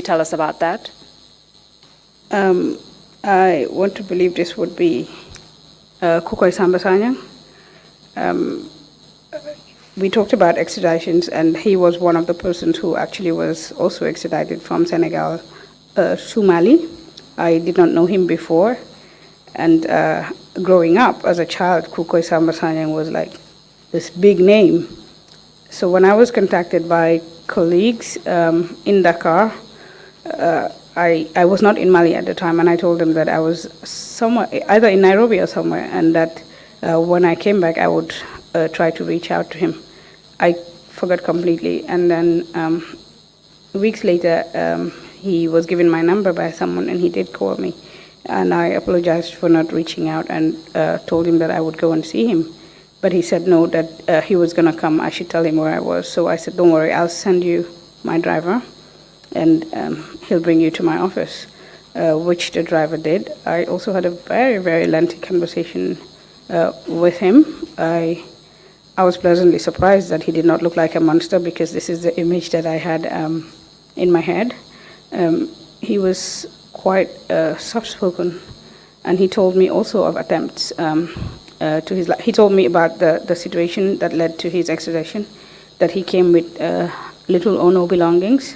tell us about that? I want to believe this would be Kukoy Sambasanyang. We talked about extraditions, and he was one of the persons who actually was also extradited from Senegal to Mali. I did not know him before, and growing up as a child, Kukoy Sambasanyang was like this big name. So when I was contacted by colleagues in Dakar, I was not in Mali at the time, and I told them that I was somewhere, either in Nairobi or somewhere, and that when I came back, I would try to reach out to him. I forgot completely, and then weeks later, he was given my number by someone, and he did call me, and I apologized for not reaching out and told him that I would go and see him. But he said no, that he was going to come. I should tell him where I was. So I said, don't worry, I'll send you my driver, and he'll bring you to my office, which the driver did. I also had a very, very lengthy conversation with him. I was pleasantly surprised that he did not look like a monster, because this is the image that I had in my head. He was quite soft-spoken, and he told me also of attempts to his life. He told me about the situation that led to his extradition, that he came with little or no belongings,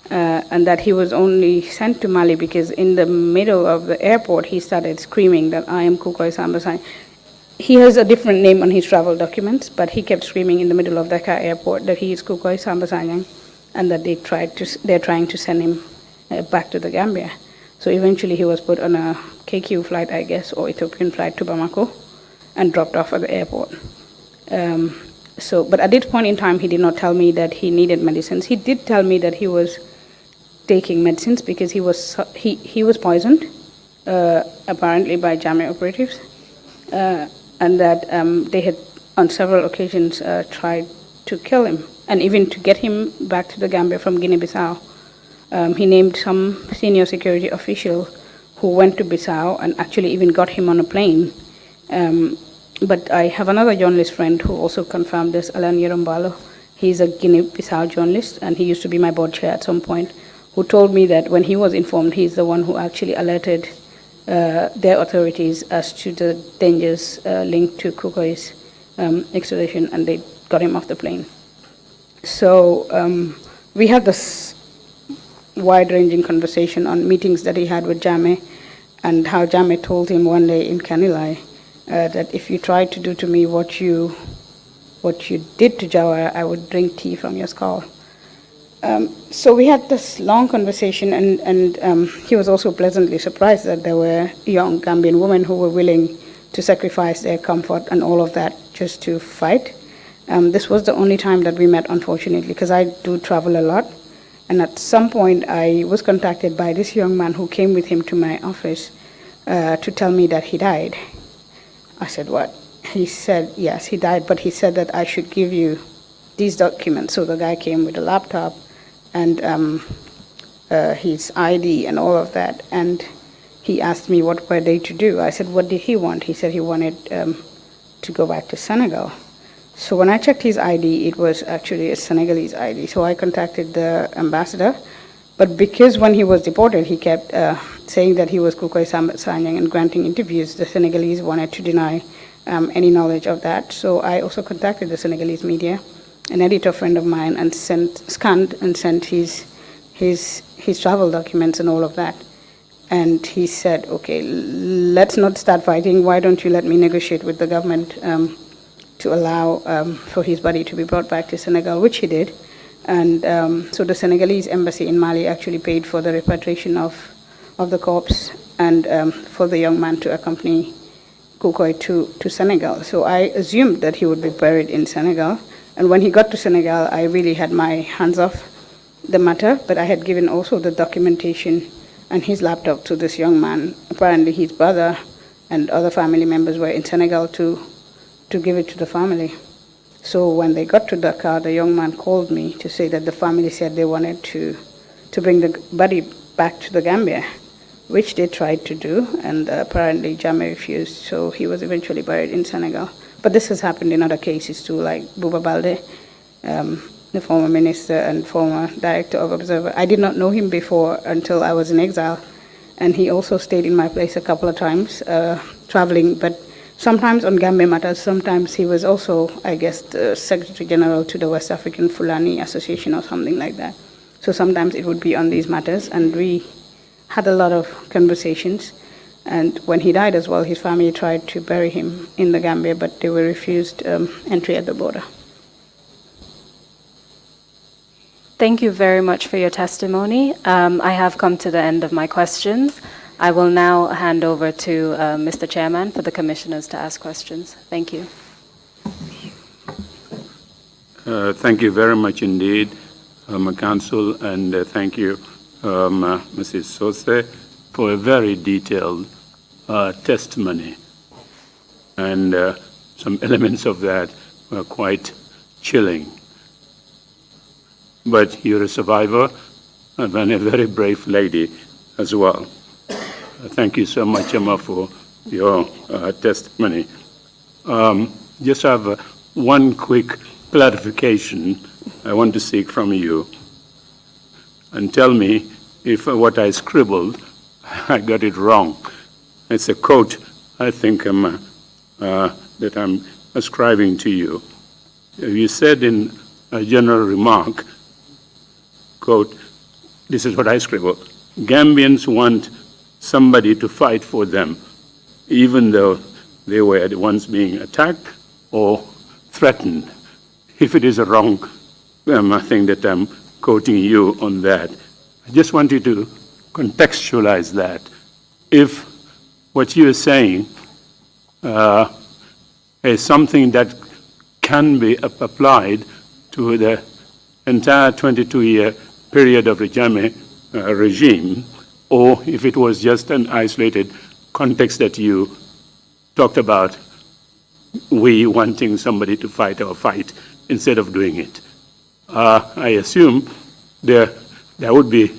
and that he was only sent to Mali because in the middle of the airport he started screaming that I am Kukoy Sambasanyang. He has a different name on his travel documents, but he kept screaming in the middle of Dakar airport that he is Kukoy Sambasanyang, and that they're trying to send him back to the Gambia. So eventually he was put on a KQ flight, I guess, or Ethiopian flight to Bamako, and dropped off at the airport. But at this point in time, he did not tell me that he needed medicines. He did tell me that he was taking medicines because he was poisoned, apparently by Jana operatives, and that they had on several occasions tried to kill him, and even to get him back to the Gambia from Guinea-Bissau. He named some senior security official who went to Bissau and actually even got him on a plane. But I have another journalist friend who also confirmed this, Alan Yerumbalo. He's a Guinea-Bissau journalist, and he used to be my board chair at some point, who told me that when he was informed, he's the one who actually alerted their authorities as to the dangers linked to Kukoy's extradition, and they got him off the plane. So we had this wide-ranging conversation on meetings that he had with Jame, and how Jame told him one day in Kanilai that if you tried to do to me what you did to Jawara, I would drink tea from your skull. So we had this long conversation, and he was also pleasantly surprised that there were young Gambian women who were willing to sacrifice their comfort and all of that just to fight. This was the only time that we met, unfortunately, because I do travel a lot. And at some point, I was contacted by this young man who came with him to my office to tell me that he died. I said, what? He said, yes, he died, but he said that I should give you these documents. So the guy came with a laptop and his ID and all of that. And he asked me what were they to do. I said, what did he want? He said he wanted to go back to Senegal. So when I checked his ID, it was actually a Senegalese ID. So I contacted the ambassador. But because when he was deported, he kept saying that he was Kukoy Sanyang and granting interviews, the Senegalese wanted to deny any knowledge of that. So I also contacted the Senegalese media, an editor friend of mine, and scanned and sent his travel documents and all of that. And he said, okay, let's not start fighting. Why don't you let me negotiate with the government to allow for his body to be brought back to Senegal, which he did. And so the Senegalese embassy in Mali actually paid for the repatriation of the corpse and for the young man to accompany Kukoy to Senegal. So I assumed that he would be buried in Senegal. And when he got to Senegal, I really had my hands off the matter, but I had given also the documentation and his laptop to this young man. Apparently his brother and other family members were in Senegal to give it to the family. So when they got to Dakar, the young man called me to say that the family said they wanted to bring the body back to the Gambia, which they tried to do, and apparently Jammeh refused, so he was eventually buried in Senegal. But this has happened in other cases too, like Buba Balde, the former minister and former director of Observer. I did not know him before until I was in exile, and he also stayed in my place a couple of times, traveling, but sometimes on Gambia matters, sometimes he was also, I guess, the Secretary General to the West African Fulani Association or something like that. So sometimes it would be on these matters, and we had a lot of conversations. And when he died as well, his family tried to bury him in the Gambia, but they were refused entry at the border. Thank you very much for your testimony. I have come to the end of my questions. I will now hand over to Mr. Chairman for the commissioners to ask questions. Thank you. Thank you very much indeed, Council, and thank you, Mrs. Sose, for a very detailed testimony. And some elements of that were quite chilling. But you're a survivor and a very brave lady as well. Thank you so much, Emma, for your testimony. Just have one quick clarification I want to seek from you. And tell me if what I scribbled, I got it wrong. It's a quote, I think, that I'm ascribing to you. You said in a general remark, quote, this is what I scribbled, Gambians want somebody to fight for them, even though they were the ones being attacked or threatened. If it is a wrong thing that I'm quoting you on that, I just want you to contextualize that. If what you're saying is something that can be applied to the entire 22-year period of the Jammeh regime, or if it was just an isolated context that you talked about, we wanting somebody to fight our fight instead of doing it. I assume there would be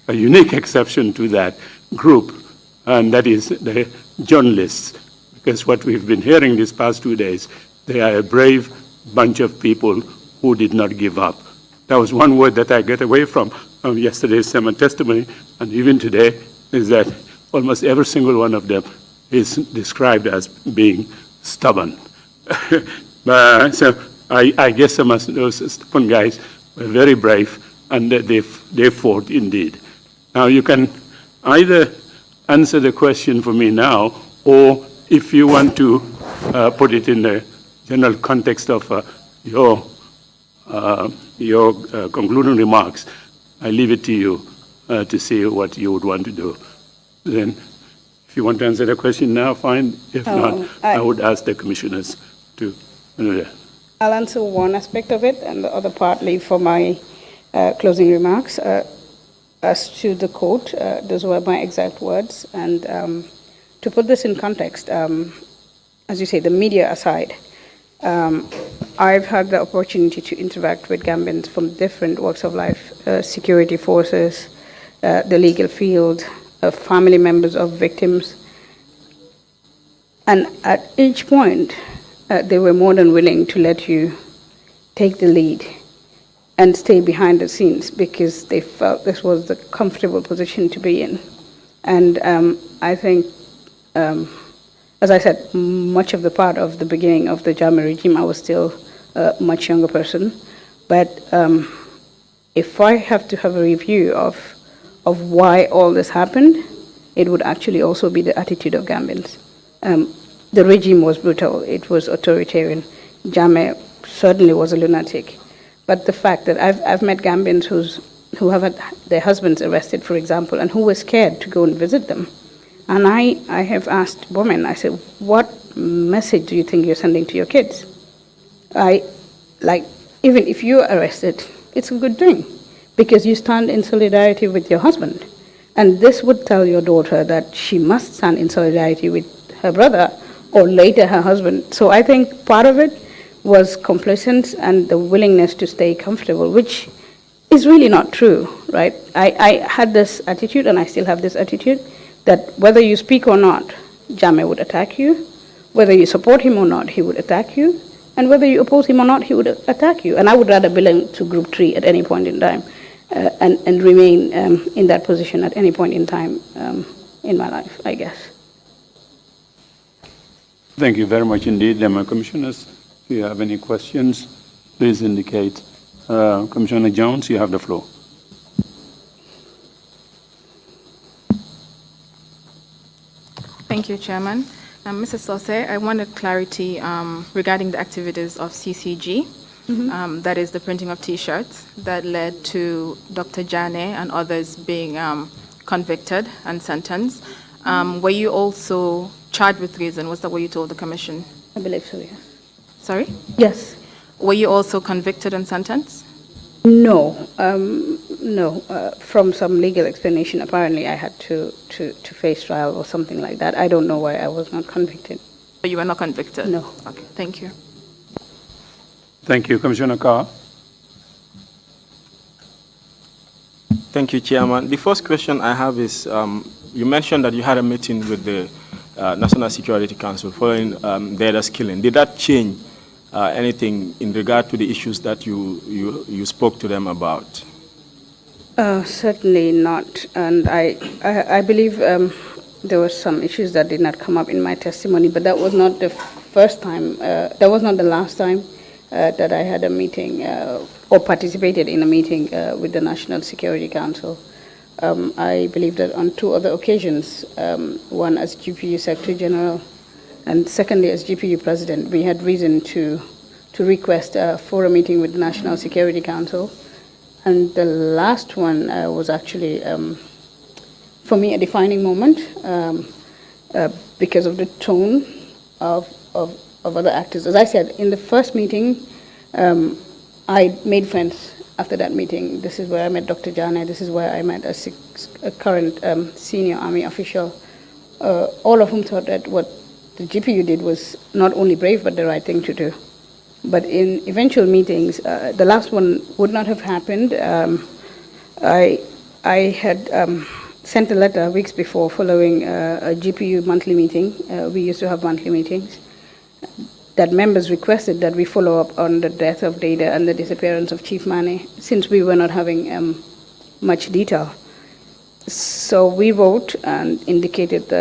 a unique exception to that group, and that is the journalists, because what we've been hearing these past 2 days, they are a brave bunch of people who did not give up. That was one word that I get away from yesterday's sermon testimony, and even today, is that almost every single one of them is described as being stubborn. So I guess some of those stubborn guys were very brave, and they fought indeed. Now you can either answer the question for me now, or if you want to put it in the general context of your concluding remarks, I leave it to you to see what you would want to do. Then, if you want to answer the question now, fine. If not, I would ask the commissioners to. I'll answer one aspect of it, and the other part leave for my closing remarks. As to the quote, those were my exact words. And to put this in context, as you say, the media aside, I've had the opportunity to interact with Gambians from different walks of life, security forces, the legal field, family members of victims. And at each point, they were more than willing to let you take the lead and stay behind the scenes because they felt this was the comfortable position to be in. And I think, as I said, much of the part of the beginning of the Jammeh regime, I was still a much younger person. But if I have to have a review of why all this happened, it would actually also be the attitude of Gambians. The regime was brutal, it was authoritarian. Jammeh certainly was a lunatic. But the fact that I've met Gambians who have had their husbands arrested, for example, and who were scared to go and visit them. And I have asked women, I said, what message do you think you're sending to your kids? Even if you're arrested, it's a good thing because you stand in solidarity with your husband. And this would tell your daughter that she must stand in solidarity with her brother or later her husband. So I think part of it was complacence and the willingness to stay comfortable, which is really not true, right? I had this attitude, and I still have this attitude, that whether you speak or not, Jammeh would attack you. Whether you support him or not, he would attack you. And whether you oppose him or not, he would attack you. And I would rather belong to Group 3 at any point in time and remain in that position at any point in time in my life, I guess. Thank you very much indeed, my commissioners. If you have any questions, please indicate. Commissioner Jones, you have the floor. Thank you, Chairman. Mrs. Sose, I wanted clarity regarding the activities of CCG, that is the printing of T-shirts, that led to Dr. Jana and others being convicted and sentenced. Were you also charged with treason? Was that what you told the commission? I believe so, yes. Sorry? Yes. Were you also convicted and sentenced? No, from some legal explanation, apparently I had to face trial or something like that. I don't know why I was not convicted. But you were not convicted? No. Okay, thank you. Thank you, Commissioner Carr. Thank you, Chairman. The first question I have is, you mentioned that you had a meeting with the National Security Council following Deda's killing. Did that change anything in regard to the issues that you spoke to them about? Certainly not. And I believe there were some issues that did not come up in my testimony, but that was not the first time, that was not the last time that I had a meeting or participated in a meeting with the National Security Council. I believe that on 2 other occasions, one as GPU Secretary General and secondly as GPU President, we had reason to request for a meeting with the National Security Council. And the last one was actually, for me, a defining moment because of the tone of other actors. As I said, in the first meeting, I made friends after that meeting. This is where I met Dr. Jana. This is where I met a current senior Army official, all of whom thought that what the GPU did was not only brave, but the right thing to do. But in eventual meetings, the last one would not have happened. I had sent a letter weeks before following a GPU monthly meeting. We used to have monthly meetings. That members requested that we follow up on the death of Dada and the disappearance of Chief Mane, since we were not having much detail. So we wrote and indicated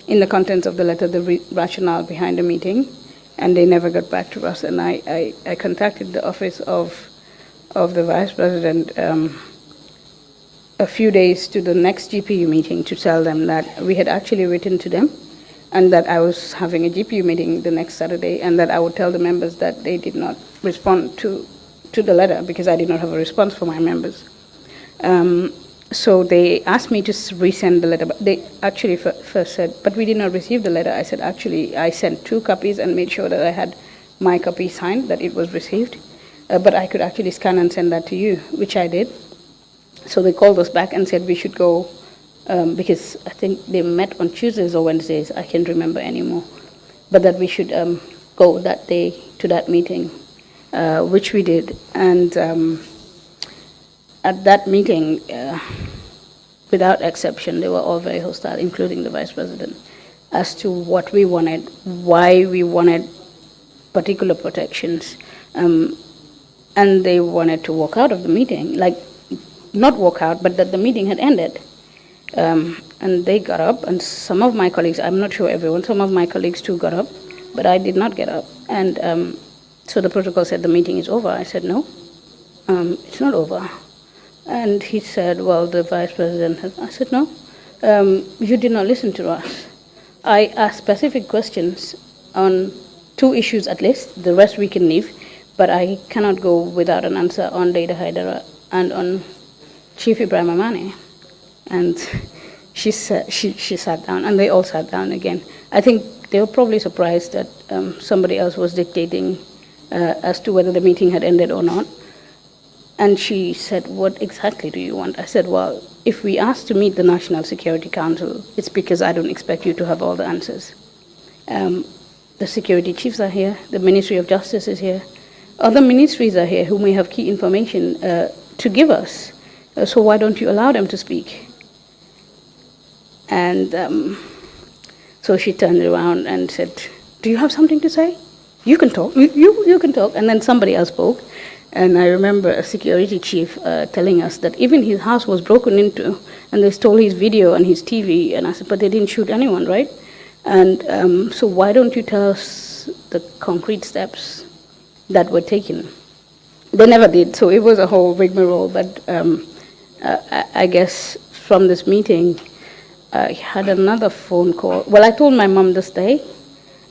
in the contents of the letter the rationale behind the meeting, and they never got back to us. And I contacted the office of the Vice President a few days to the next GPU meeting to tell them that we had actually written to them and that I was having a GPU meeting the next Saturday, and that I would tell the members that they did not respond to the letter because I did not have a response for my members. So they asked me to resend the letter, but they actually first said, but we did not receive the letter. I said, actually, I sent 2 copies and made sure that I had my copy signed, that it was received, but I could actually scan and send that to you, which I did. So they called us back and said we should go, because I think they met on Tuesdays or Wednesdays, I can't remember anymore, but that we should go that day to that meeting, which we did. And at that meeting, without exception, they were all very hostile, including the Vice President, as to what we wanted, why we wanted particular protections, and they wanted to walk out of the meeting, like not walk out, but that the meeting had ended. And they got up, and some of my colleagues, I'm not sure everyone, some of my colleagues too got up, but I did not get up. And so the protocol said the meeting is over. I said, no, it's not over. And he said, well, the Vice President has, I said, no, you did not listen to us. I asked specific questions on 2 issues at least, the rest we can leave, but I cannot go without an answer on Data Haidara and on Chief Ibrahim Amane. And she sat down, and they all sat down again. I think they were probably surprised that somebody else was dictating as to whether the meeting had ended or not. And she said, what exactly do you want? I said, well, if we ask to meet the National Security Council, it's because I don't expect you to have all the answers. The security chiefs are here, the Ministry of Justice is here, other ministries are here who may have key information to give us. So why don't you allow them to speak? And so she turned around and said, do you have something to say? You can talk, you can talk. And then somebody else spoke. And I remember a security chief telling us that even his house was broken into, and they stole his video and his TV. And I said, but they didn't shoot anyone, right? And so why don't you tell us the concrete steps that were taken? They never did, so it was a whole rigmarole. But I guess from this meeting, I had another phone call. Well, I told my mom this day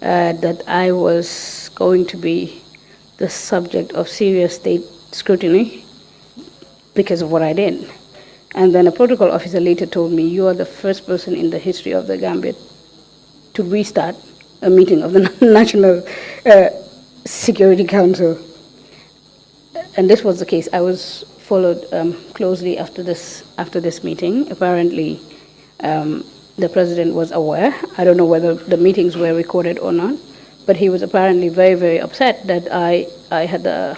that I was going to be the subject of serious state scrutiny because of what I did. And then a protocol officer later told me, you are the first person in the history of the Gambia to restart a meeting of the National Security Council. And this was the case. I was followed closely after this meeting. Apparently, the president was aware. I don't know whether the meetings were recorded or not, but he was apparently very, very upset that I had the,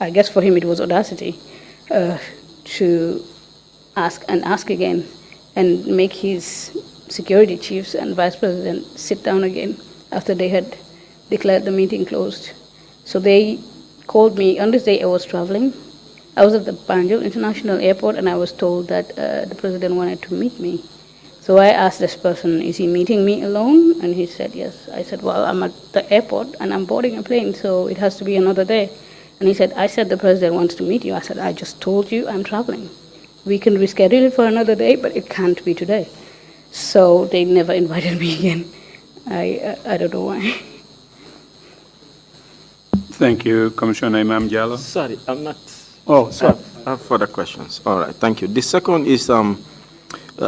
I guess for him it was audacity, to ask again and make his security chiefs and vice president sit down again after they had declared the meeting closed. So they called me. On this day I was traveling. I was at the Banjul International Airport, and I was told that the president wanted to meet me. So I asked this person, is he meeting me alone? And he said, yes. I said, well, I'm at the airport, and I'm boarding a plane, so it has to be another day. And he said, I said the president wants to meet you. I said, I just told you I'm traveling. We can reschedule it for another day, but it can't be today. So they never invited me again. I don't know why. Thank you, Commissioner Imam Jallo. Sorry, I'm not. Oh, sorry. I have further questions. All right, thank you. The second is,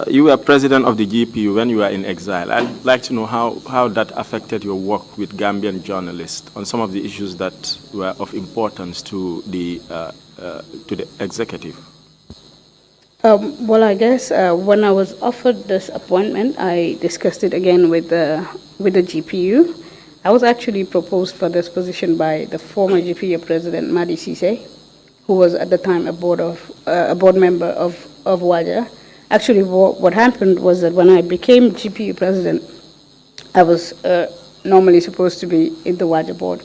you were president of the GPU when you were in exile. I'd like to know how that affected your work with Gambian journalists on some of the issues that were of importance to the executive. Well, I guess when I was offered this appointment, I discussed it again with the GPU. I was actually proposed for this position by the former GPU president, Madi Cisse, who was at the time a board member of WAJA. Actually, what happened was that when I became GPU president, I was normally supposed to be in the WAJA board,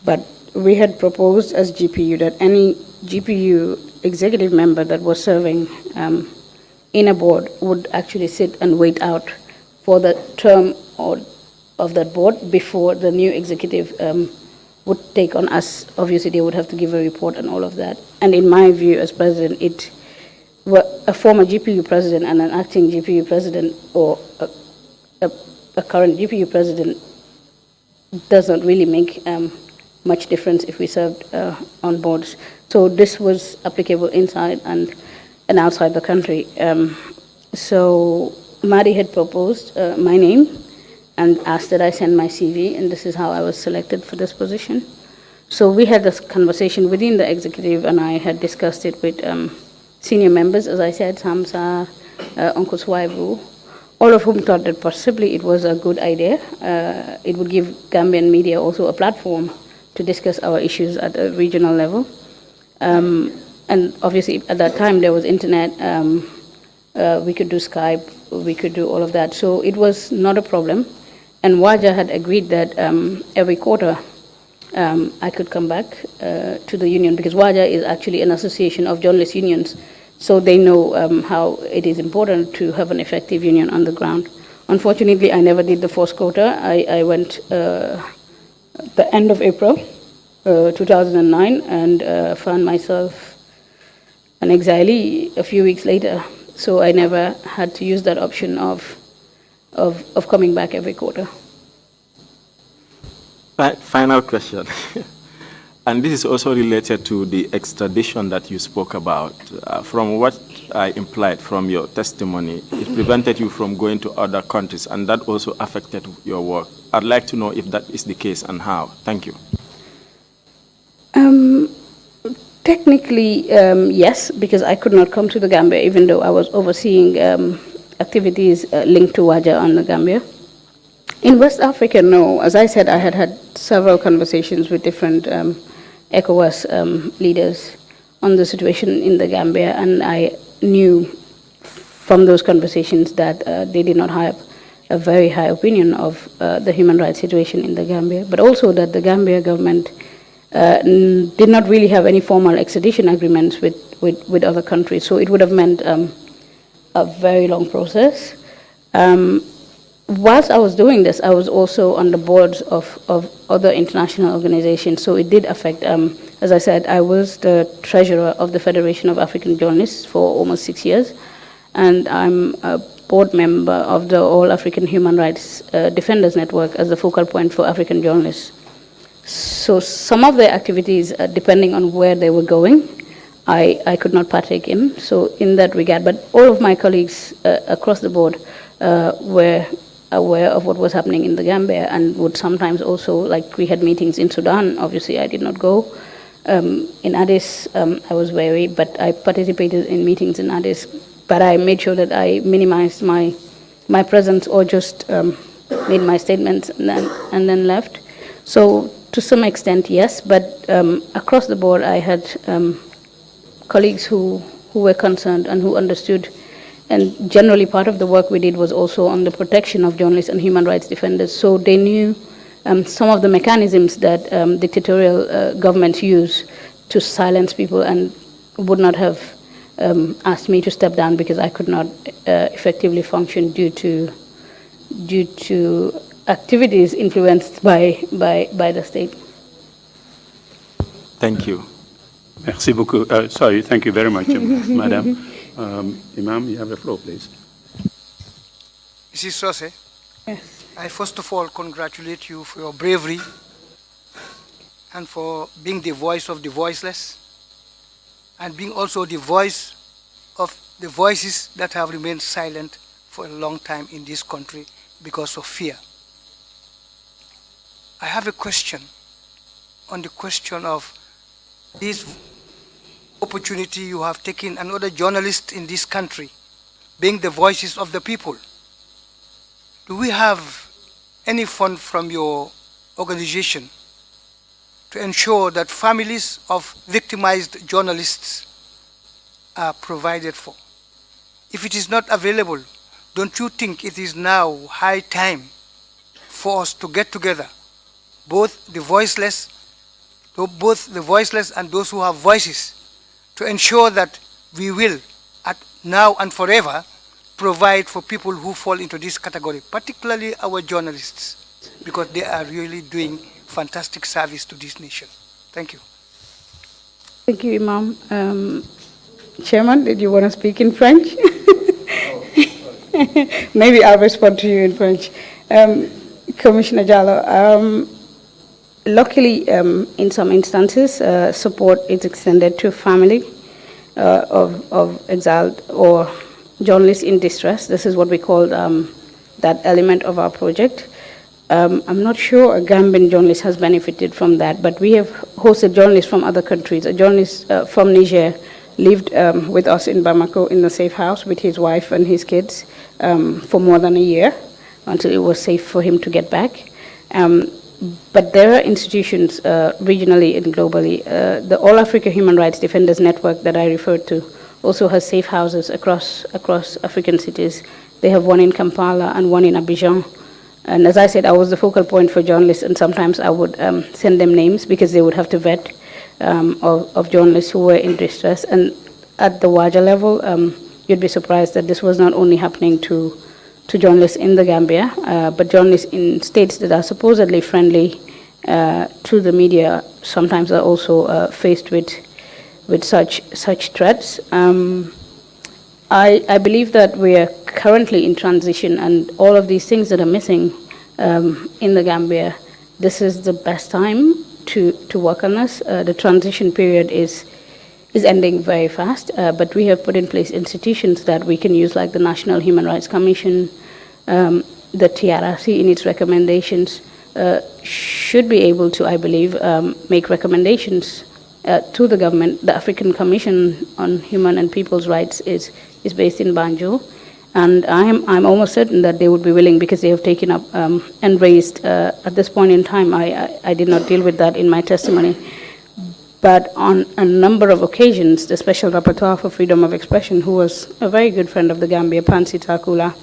but we had proposed as GPU that any GPU executive member that was serving in a board would actually sit and wait out for the term of that board before the new executive would take on us. Obviously, they would have to give a report and all of that. And in my view as president, a former GPU president and an acting GPU president, or a current GPU president does not really make much difference if we served on boards. So this was applicable inside and outside the country. So Madi had proposed my name and asked that I send my CV, and this is how I was selected for this position. So we had this conversation within the executive, and I had discussed it with senior members, as I said, Samsa, Uncle Swaibu, all of whom thought that possibly it was a good idea. It would give Gambian media also a platform to discuss our issues at a regional level. And obviously at that time there was internet, we could do Skype, we could do all of that. So it was not a problem. And Waja had agreed that every quarter I could come back to the union, because Waja is actually an association of journalist unions. So they know how it is important to have an effective union on the ground. Unfortunately, I never did the fourth quarter. I went the end of April 2009 and found myself an exilee a few weeks later. So I never had to use that option of coming back every quarter. Final question. And this is also related to the extradition that you spoke about. From what I implied from your testimony, it prevented you from going to other countries, and that also affected your work. I'd like to know if that is the case and how. Thank you. Technically, yes, because I could not come to the Gambia, even though I was overseeing activities linked to Waja on the Gambia. In West Africa, no. As I said, I had had several conversations with different ECOWAS leaders on the situation in the Gambia, and I knew from those conversations that they did not have a very high opinion of the human rights situation in the Gambia, but also that the Gambia government did not really have any formal extradition agreements with other countries, so it would have meant a very long process. Whilst I was doing this, I was also on the boards of other international organizations, so it did affect, as I said, I was the treasurer of the Federation of African Journalists for almost 6 years, and I'm a board member of the All African Human Rights Defenders Network as the focal point for African journalists. So some of the activities, depending on where they were going, I could not partake in, so in that regard, but all of my colleagues across the board were aware of what was happening in the Gambia, and would sometimes also, like we had meetings in Sudan, obviously I did not go. In Addis, I was wary, but I participated in meetings in Addis, but I made sure that I minimized my presence, or just made my statements and then left. So to some extent, yes, but across the board I had colleagues who were concerned and who understood. And generally, part of the work we did was also on the protection of journalists and human rights defenders. So they knew some of the mechanisms that dictatorial governments use to silence people, and would not have asked me to step down because I could not effectively function due to activities influenced by the state. Thank you. Merci beaucoup. Sorry, thank you very much, Madam. Imam, you have the floor, please. Mrs. Sose, Yes. I first of all congratulate you for your bravery and for being the voice of the voiceless, and being also the voice of the voices that have remained silent for a long time in this country because of fear. I have a question on the question of this opportunity you have taken, another journalist in this country, being the voices of the people. Do we have any fund from your organization to ensure that families of victimized journalists are provided for? If it is not available, don't you think it is now high time for us to get together, both the voiceless and those who have voices, to ensure that we will, now and forever, provide for people who fall into this category, particularly our journalists, because they are really doing fantastic service to this nation. Thank you. Thank you, Imam. Chairman, did you want to speak in French? Maybe I'll respond to you in French. Commissioner Jallo, luckily, in some instances, support is extended to family of exiled or journalists in distress. This is what we call that element of our project. I'm not sure a Gambian journalist has benefited from that, but we have hosted journalists from other countries. A journalist from Niger lived with us in Bamako in a safe house with his wife and his kids for more than a year until it was safe for him to get back. But there are institutions regionally and globally. The All Africa Human Rights Defenders Network that I referred to also has safe houses across African cities. They have one in Kampala and one in Abidjan. And as I said, I was the focal point for journalists, and sometimes I would send them names because they would have to vet of journalists who were in distress. And at the Waja level, you'd be surprised that this was not only happening to journalists in the Gambia, but journalists in states that are supposedly friendly to the media sometimes are also faced with such threats. I believe that we are currently in transition, and all of these things that are missing in the Gambia, this is the best time to work on this. The transition period is ending very fast, but we have put in place institutions that we can use, like the National Human Rights Commission, the TRRC in its recommendations should be able to, I believe, make recommendations to the government. The African Commission on Human and People's Rights is based in Banjul, and I'm almost certain that they would be willing, because they have taken up and raised at this point in time. I did not deal with that in my testimony, but on a number of occasions, the Special Rapporteur for Freedom of Expression, who was a very good friend of the Gambia, Pansi Takula,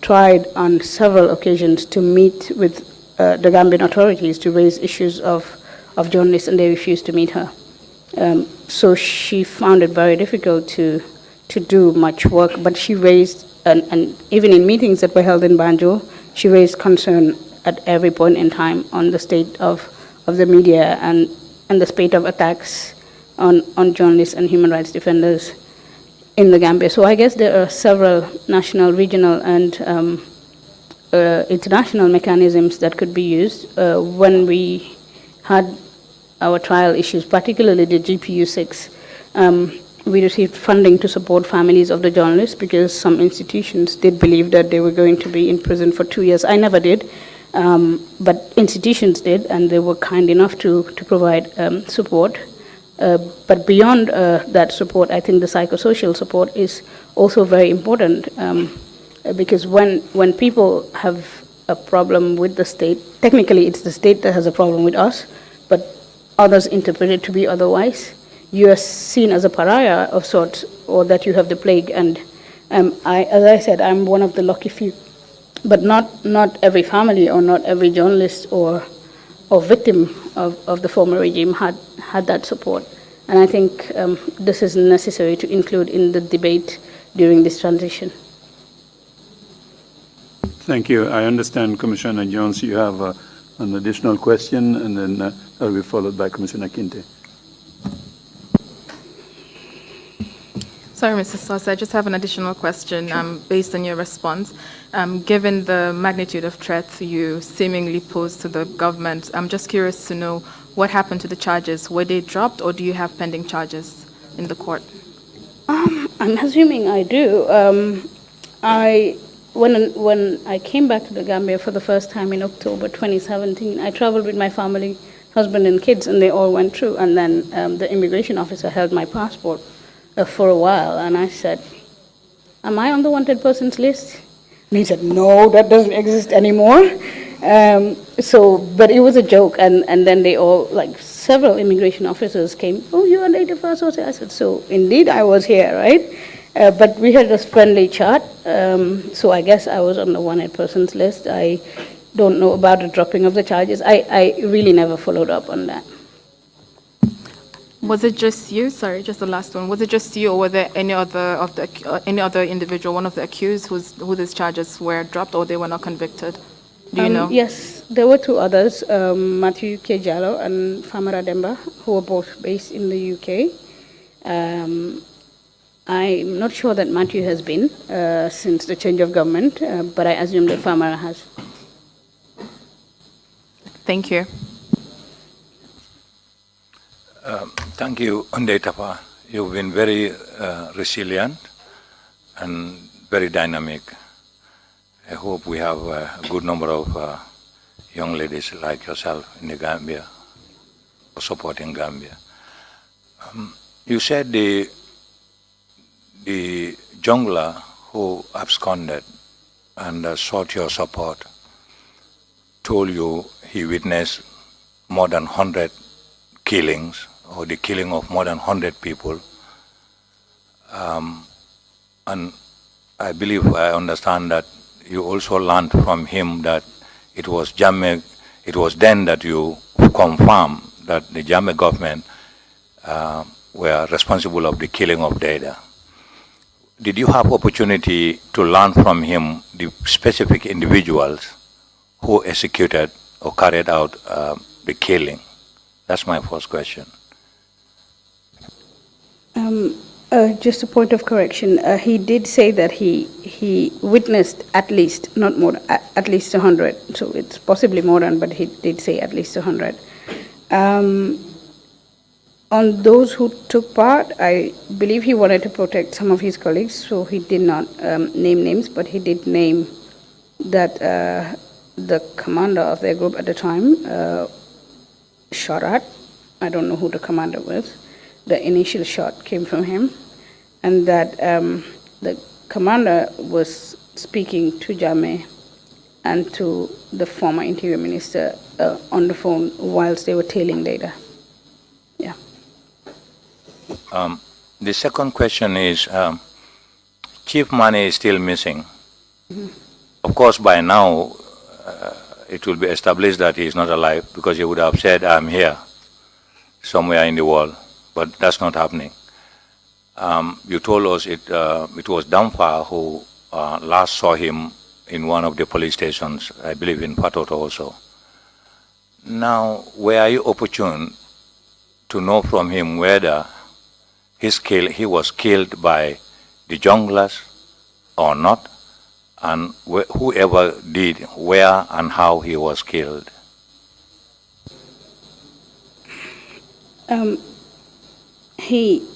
tried on several occasions to meet with the Gambian authorities to raise issues of journalists, and they refused to meet her. So she found it very difficult to do much work, but she raised, and even in meetings that were held in Banjul, she raised concern at every point in time on the state of the media and the spate of attacks on journalists and human rights defenders in the Gambia. So I guess there are several national, regional, and international mechanisms that could be used. When we had our trial issues, particularly the GPU-6, we received funding to support families of the journalists, because some institutions did believe that they were going to be in prison for 2 years. I never did, but institutions did, and they were kind enough to provide support. But beyond that support, I think the psychosocial support is also very important, because when people have a problem with the state, technically it's the state that has a problem with us, but others interpret it to be otherwise. You are seen as a pariah of sorts, or that you have the plague. And as I said, I'm one of the lucky few. But not every family or not every journalist or victim of the former regime had that support. And I think this is necessary to include in the debate during this transition. Thank you. I understand, Commissioner Jones, you have an additional question, and then that will be followed by Commissioner Kinte. Sorry, Mr. Sauce, I just have an additional question based on your response. Given the magnitude of threats you seemingly posed to the government, I'm just curious to know what happened to the charges. Were they dropped, or do you have pending charges in the court? I'm assuming I do. When I came back to the Gambia for the first time in October 2017, I traveled with my family, husband and kids, and they all went through. And then the immigration officer held my passport for a while, and I said, "Am I on the wanted persons list?" And he said, "No, that doesn't exist anymore." But it was a joke, and then they all, like several immigration officers came, "Oh, you are native associate." I said, "So indeed I was here, right?" But we had this friendly chat, so I guess I was on the wanted persons list. I don't know about the dropping of the charges. I really never followed up on that. Was it just you? Sorry, just the last one. Was it just you, or were there any other individual, one of the accused, whose charges were dropped or they were not convicted? Do you know? Yes, there were two others, Matthew Kejalo and Famara Demba, who were both based in the UK. I'm not sure that Matthew has been since the change of government, but I assume the farmer has. Thank you. Thank you, Untitled. You've been very resilient and very dynamic. I hope we have a good number of young ladies like yourself in the Gambia, supporting Gambia. You said the jungler who absconded and sought your support told you he witnessed more than 100 killings, or the killing of more than 100 people. And I believe I understand that you also learned from him that it was then that you confirmed that the Jammeh government were responsible of the killing of Dada. Did you have opportunity to learn from him the specific individuals who executed or carried out the killing? That's my first question. Just a point of correction. He did say that he witnessed at least, not more, at least 100. So it's possibly more than, but he did say at least 100. On those who took part, I believe he wanted to protect some of his colleagues, so he did not name names, but he did name that the commander of their group at the time shot at. I don't know who the commander was. The initial shot came from him, and that the commander was speaking to Jammeh and to the former interior minister on the phone whilst they were tailing Dada. Yeah. The second question is, Chief Mane is still missing. Mm-hmm. Of course, by now, it will be established that he is not alive, because he would have said, I'm here, somewhere in the world. But that's not happening. You told us it was Damfa who last saw him in one of the police stations, I believe in Patoto also. Now, were you opportune to know from him whether he was killed by the junglers or not, and whoever did, where and how he was killed? He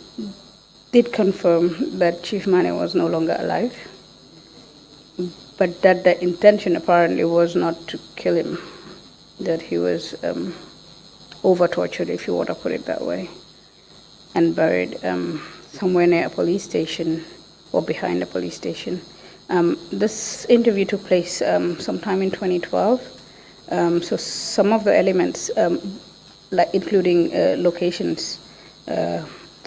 did confirm that Chief Mane was no longer alive, but that the intention apparently was not to kill him, that he was over-tortured, if you want to put it that way, and buried somewhere near a police station or behind a police station. This interview took place sometime in 2012, so some of the elements, including locations,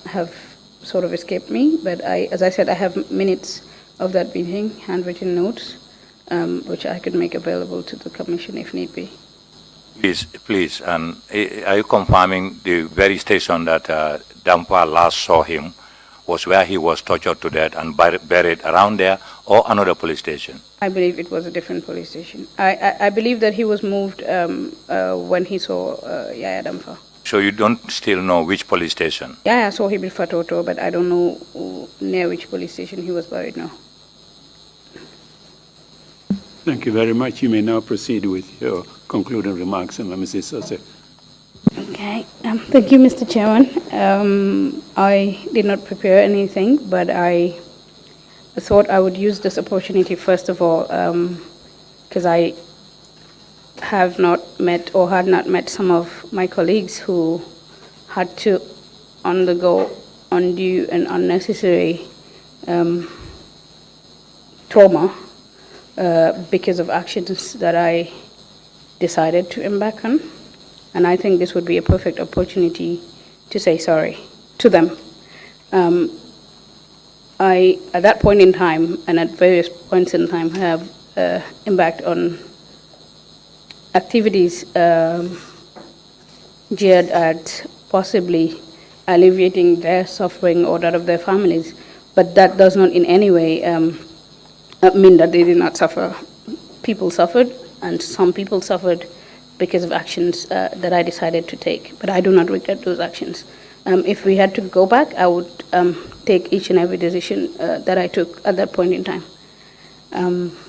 have sort of escaped me, but as I said, I have minutes of that meeting, handwritten notes, which I could make available to the Commission if need be. Please, and are you confirming the very station that Dampa last saw him was where he was tortured to death and buried around there, or another police station? I believe it was a different police station. I believe that he was moved when he saw Yaya Dampa. So you don't still know which police station? Yeah, I saw him in Fatoto, but I don't know near which police station he was buried now. Thank you very much. You may now proceed with your concluding remarks, Mrs. Sose. Okay. Thank you, Mr. Chairman. I did not prepare anything, but I thought I would use this opportunity, first of all, because I have not met or had not met some of my colleagues who had to undergo undue and unnecessary trauma because of actions that I decided to embark on. And I think this would be a perfect opportunity to say sorry to them. I, at that point in time, and at various points in time, have embarked on activities geared at possibly alleviating their suffering or that of their families, but that does not in any way mean that they did not suffer. People suffered, and some people suffered because of actions that I decided to take, but I do not regret those actions. If we had to go back, I would take each and every decision that I took at that point in time.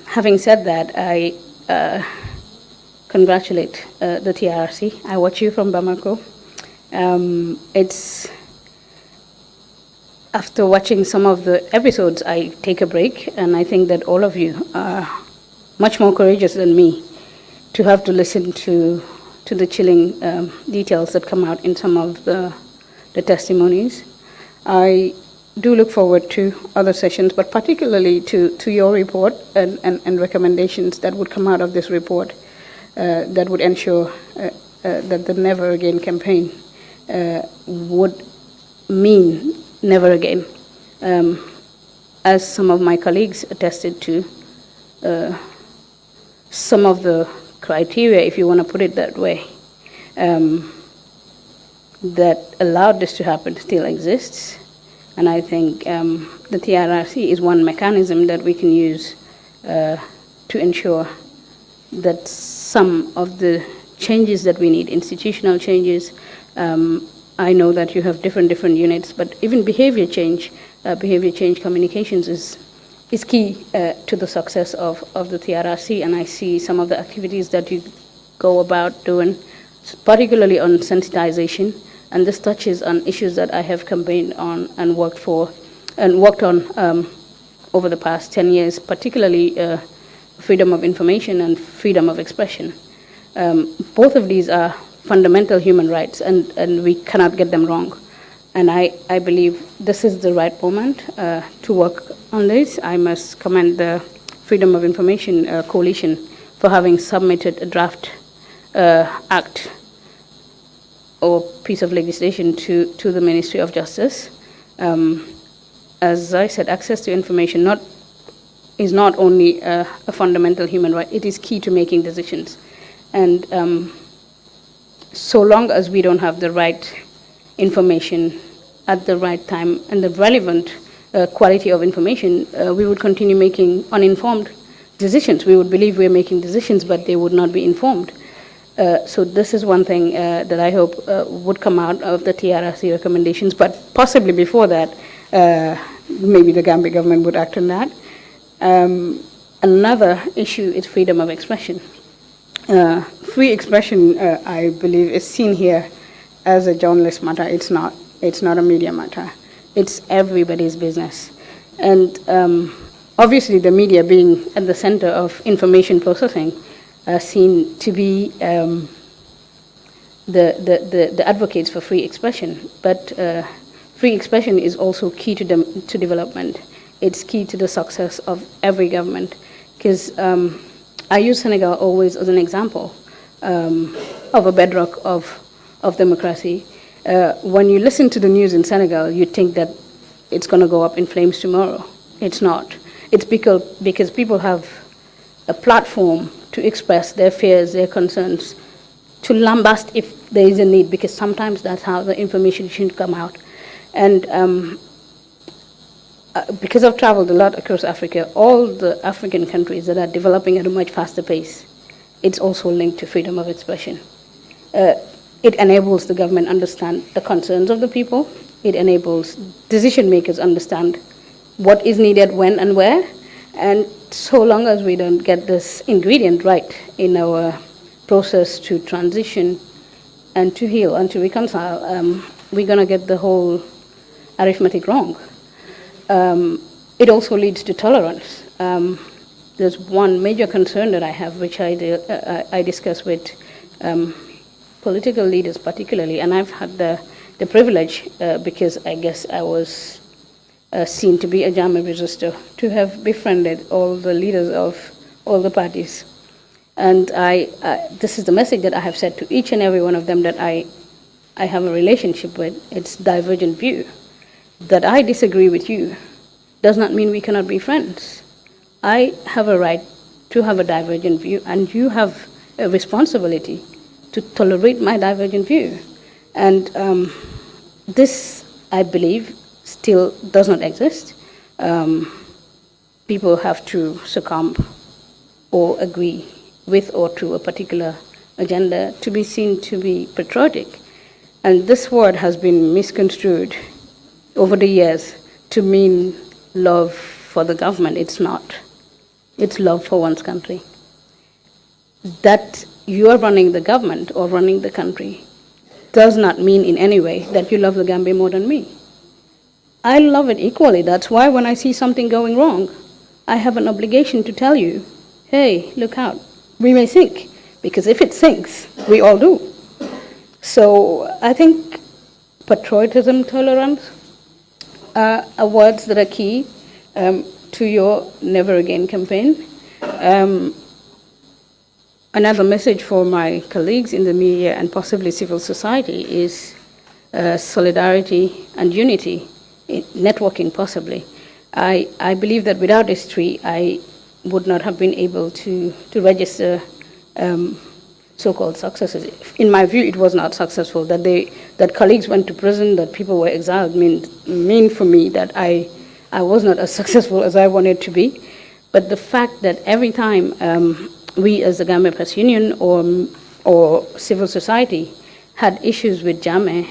Having said that, I congratulate the TRRC. I watch you from Bamako. It's after watching some of the episodes, I take a break, and I think that all of you are much more courageous than me to have to listen to the chilling details that come out in some of the testimonies. I do look forward to other sessions, but particularly to your report and recommendations that would come out of this report that would ensure that the Never Again campaign would mean never again. As some of my colleagues attested to, some of the criteria, if you want to put it that way, that allowed this to happen still exists. And I think the TRRC is one mechanism that we can use to ensure that some of the changes that we need, institutional changes, I know that you have different units, but even behavior change communications is key to the success of the TRRC, and I see some of the activities that you go about doing, particularly on sensitization, and this touches on issues that I have campaigned on and worked on over the past 10 years, particularly freedom of information and freedom of expression. Both of these are fundamental human rights, and we cannot get them wrong. And I believe this is the right moment to work on this. I must commend the Freedom of Information Coalition for having submitted a draft act or piece of legislation to the Ministry of Justice. As I said, access to information is not only a fundamental human right, it is key to making decisions. And so long as we don't have the right information at the right time and the relevant quality of information, we would continue making uninformed decisions. We would believe we're making decisions, but they would not be informed. So this is one thing that I hope would come out of the TRRC recommendations, but possibly before that, maybe the Gambia government would act on that. Another issue is freedom of expression. Free expression, I believe, is seen here as a journalist matter. It's not a media matter. It's everybody's business. And obviously the media being at the center of information processing are seen to be the advocates for free expression. But free expression is also key to development. It's key to the success of every government, because I use Senegal always as an example of a bedrock of democracy. When you listen to the news in Senegal, you think that it's going to go up in flames tomorrow. It's not. It's because people have a platform to express their fears, their concerns, to lambast if there is a need, because sometimes that's how the information should come out. And because I've traveled a lot across Africa, all the African countries that are developing at a much faster pace, it's also linked to freedom of expression. It enables the government understand the concerns of the people. It enables decision makers understand what is needed, when and where. And so long as we don't get this ingredient right in our process to transition and to heal and to reconcile, we're going to get the whole arithmetic wrong. It also leads to tolerance. There's one major concern that I have, which I discuss with political leaders particularly, and I've had the privilege, because I guess I was seen to be a Jama resistor, to have befriended all the leaders of all the parties. And this is the message that I have said to each and every one of them that I have a relationship with. It's divergent view. That I disagree with you does not mean we cannot be friends. I have a right to have a divergent view, and you have a responsibility to tolerate my divergent view. And this, I believe, still does not exist. People have to succumb or agree with or to a particular agenda to be seen to be patriotic. And this word has been misconstrued over the years to mean love for the government. It's not. It's love for one's country. That you are running the government or running the country does not mean in any way that you love the Gambia more than me. I love it equally. That's why when I see something going wrong, I have an obligation to tell you, hey, look out. We may sink, because if it sinks, we all do. So I think patriotism, tolerance are words that are key to your Never Again campaign. Another message for my colleagues in the media and possibly civil society is solidarity and unity, networking possibly. I believe that without these three, I would not have been able to register so-called successes. In my view, it was not successful. That colleagues went to prison, that people were exiled, mean for me that I was not as successful as I wanted to be. But the fact that every time we as the Gambia Press Union or civil society had issues with Jammeh,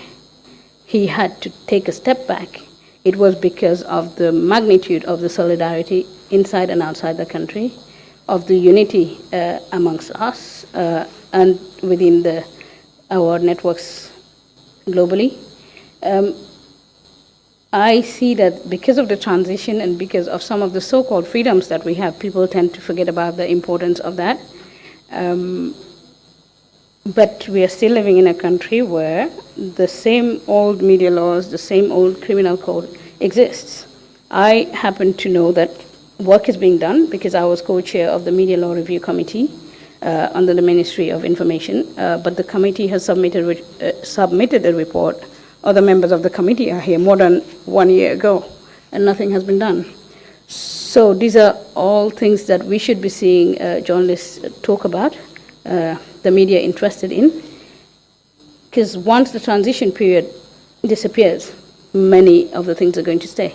he had to take a step back. It was because of the magnitude of the solidarity inside and outside the country, of the unity amongst us and within our networks globally. I see that because of the transition and because of some of the so-called freedoms that we have, people tend to forget about the importance of that. But we are still living in a country where the same old media laws, the same old criminal code exists. I happen to know that work is being done because I was co-chair of the Media Law Review Committee under the Ministry of Information, but the committee has submitted a report. Other members of the committee are here more than 1 year ago, and nothing has been done. So these are all things that we should be seeing journalists talk about, the media interested in, because once the transition period disappears, many of the things are going to stay.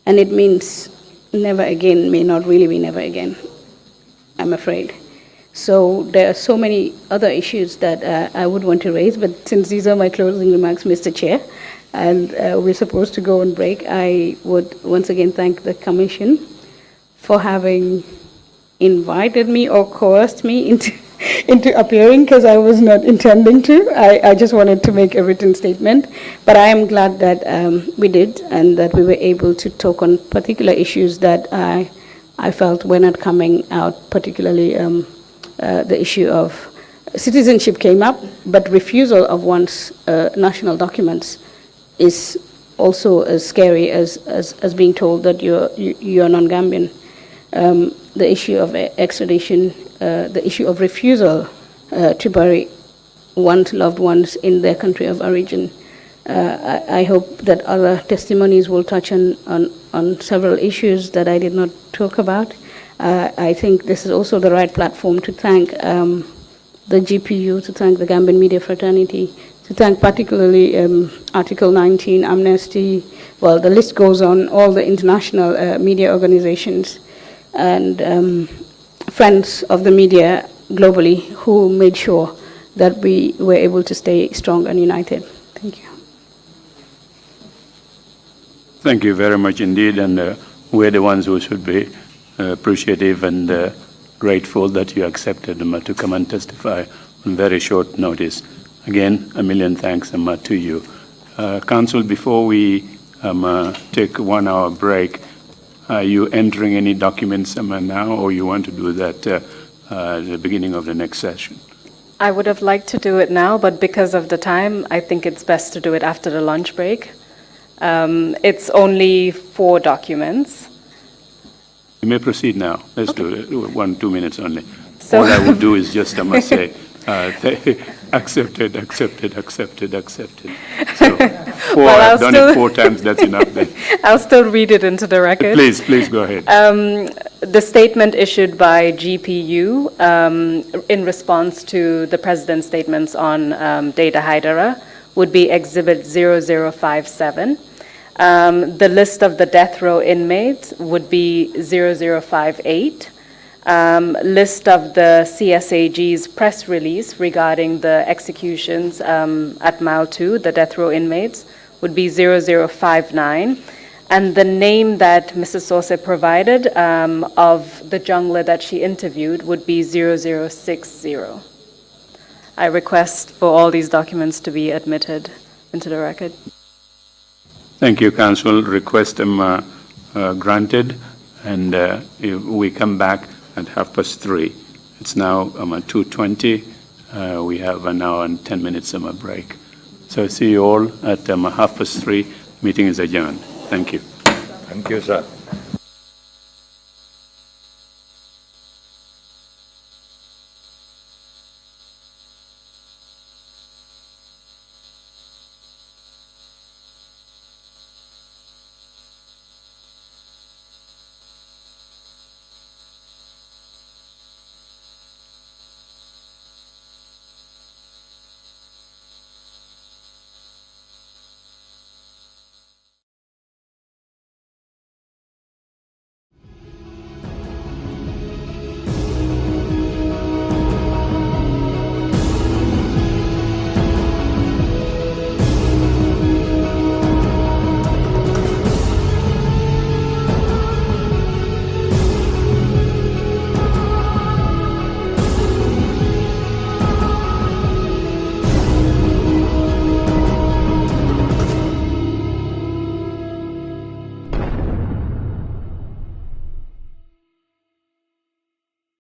And it means never again may not really be never again, I'm afraid. So there are so many other issues that I would want to raise, but since these are my closing remarks, Mr. Chair, and we're supposed to go on break, I would once again thank the Commission for having invited me or coerced me into appearing, because I was not intending to. I just wanted to make a written statement, but I am glad that we did and that we were able to talk on particular issues that I felt were not coming out, particularly the issue of citizenship came up, but refusal of one's national documents is also as scary as being told that you're non-Gambian. The issue of extradition, the issue of refusal to bury one's loved ones in their country of origin. I hope that other testimonies will touch on several issues that I did not talk about. I think this is also the right platform to thank the GPU, to thank the Gambian Media Fraternity, to thank particularly Article 19, Amnesty, well, the list goes on, all the international media organizations and friends of the media globally who made sure that we were able to stay strong and united. Thank you. Thank you very much indeed, and we're the ones who should be appreciative and grateful that you accepted to come and testify on very short notice. Again, a million thanks to you. Council, before we take a 1 hour break, are you entering any documents now, or you want to do that at the beginning of the next session? I would have liked to do it now, but because of the time, I think it's best to do it after the lunch break. It's only 4 documents. You may proceed now. Let's do it, 1-2 minutes only. So all I would do is just, I must say, accepted, accepted, accepted, accepted. So I've done it 4 times, that's enough then. I'll still read it into the record. Please go ahead. The statement issued by GPU in response to the President's statements on Data Haidara would be Exhibit 0057. The list of the death row inmates would be 0058. list of the CSAG's press release regarding the executions at Mile 2, the death row inmates, would be 0059. And the name that Mrs. Sose provided of the jungler that she interviewed would be 0060. I request for all these documents to be admitted into the record. Thank you, Counsel. Request granted, and we come back at 3:30. It's now 2:20. We have an hour and 10 minutes break. So see you all at 3:30. Meeting is adjourned. Thank you. Thank you, sir.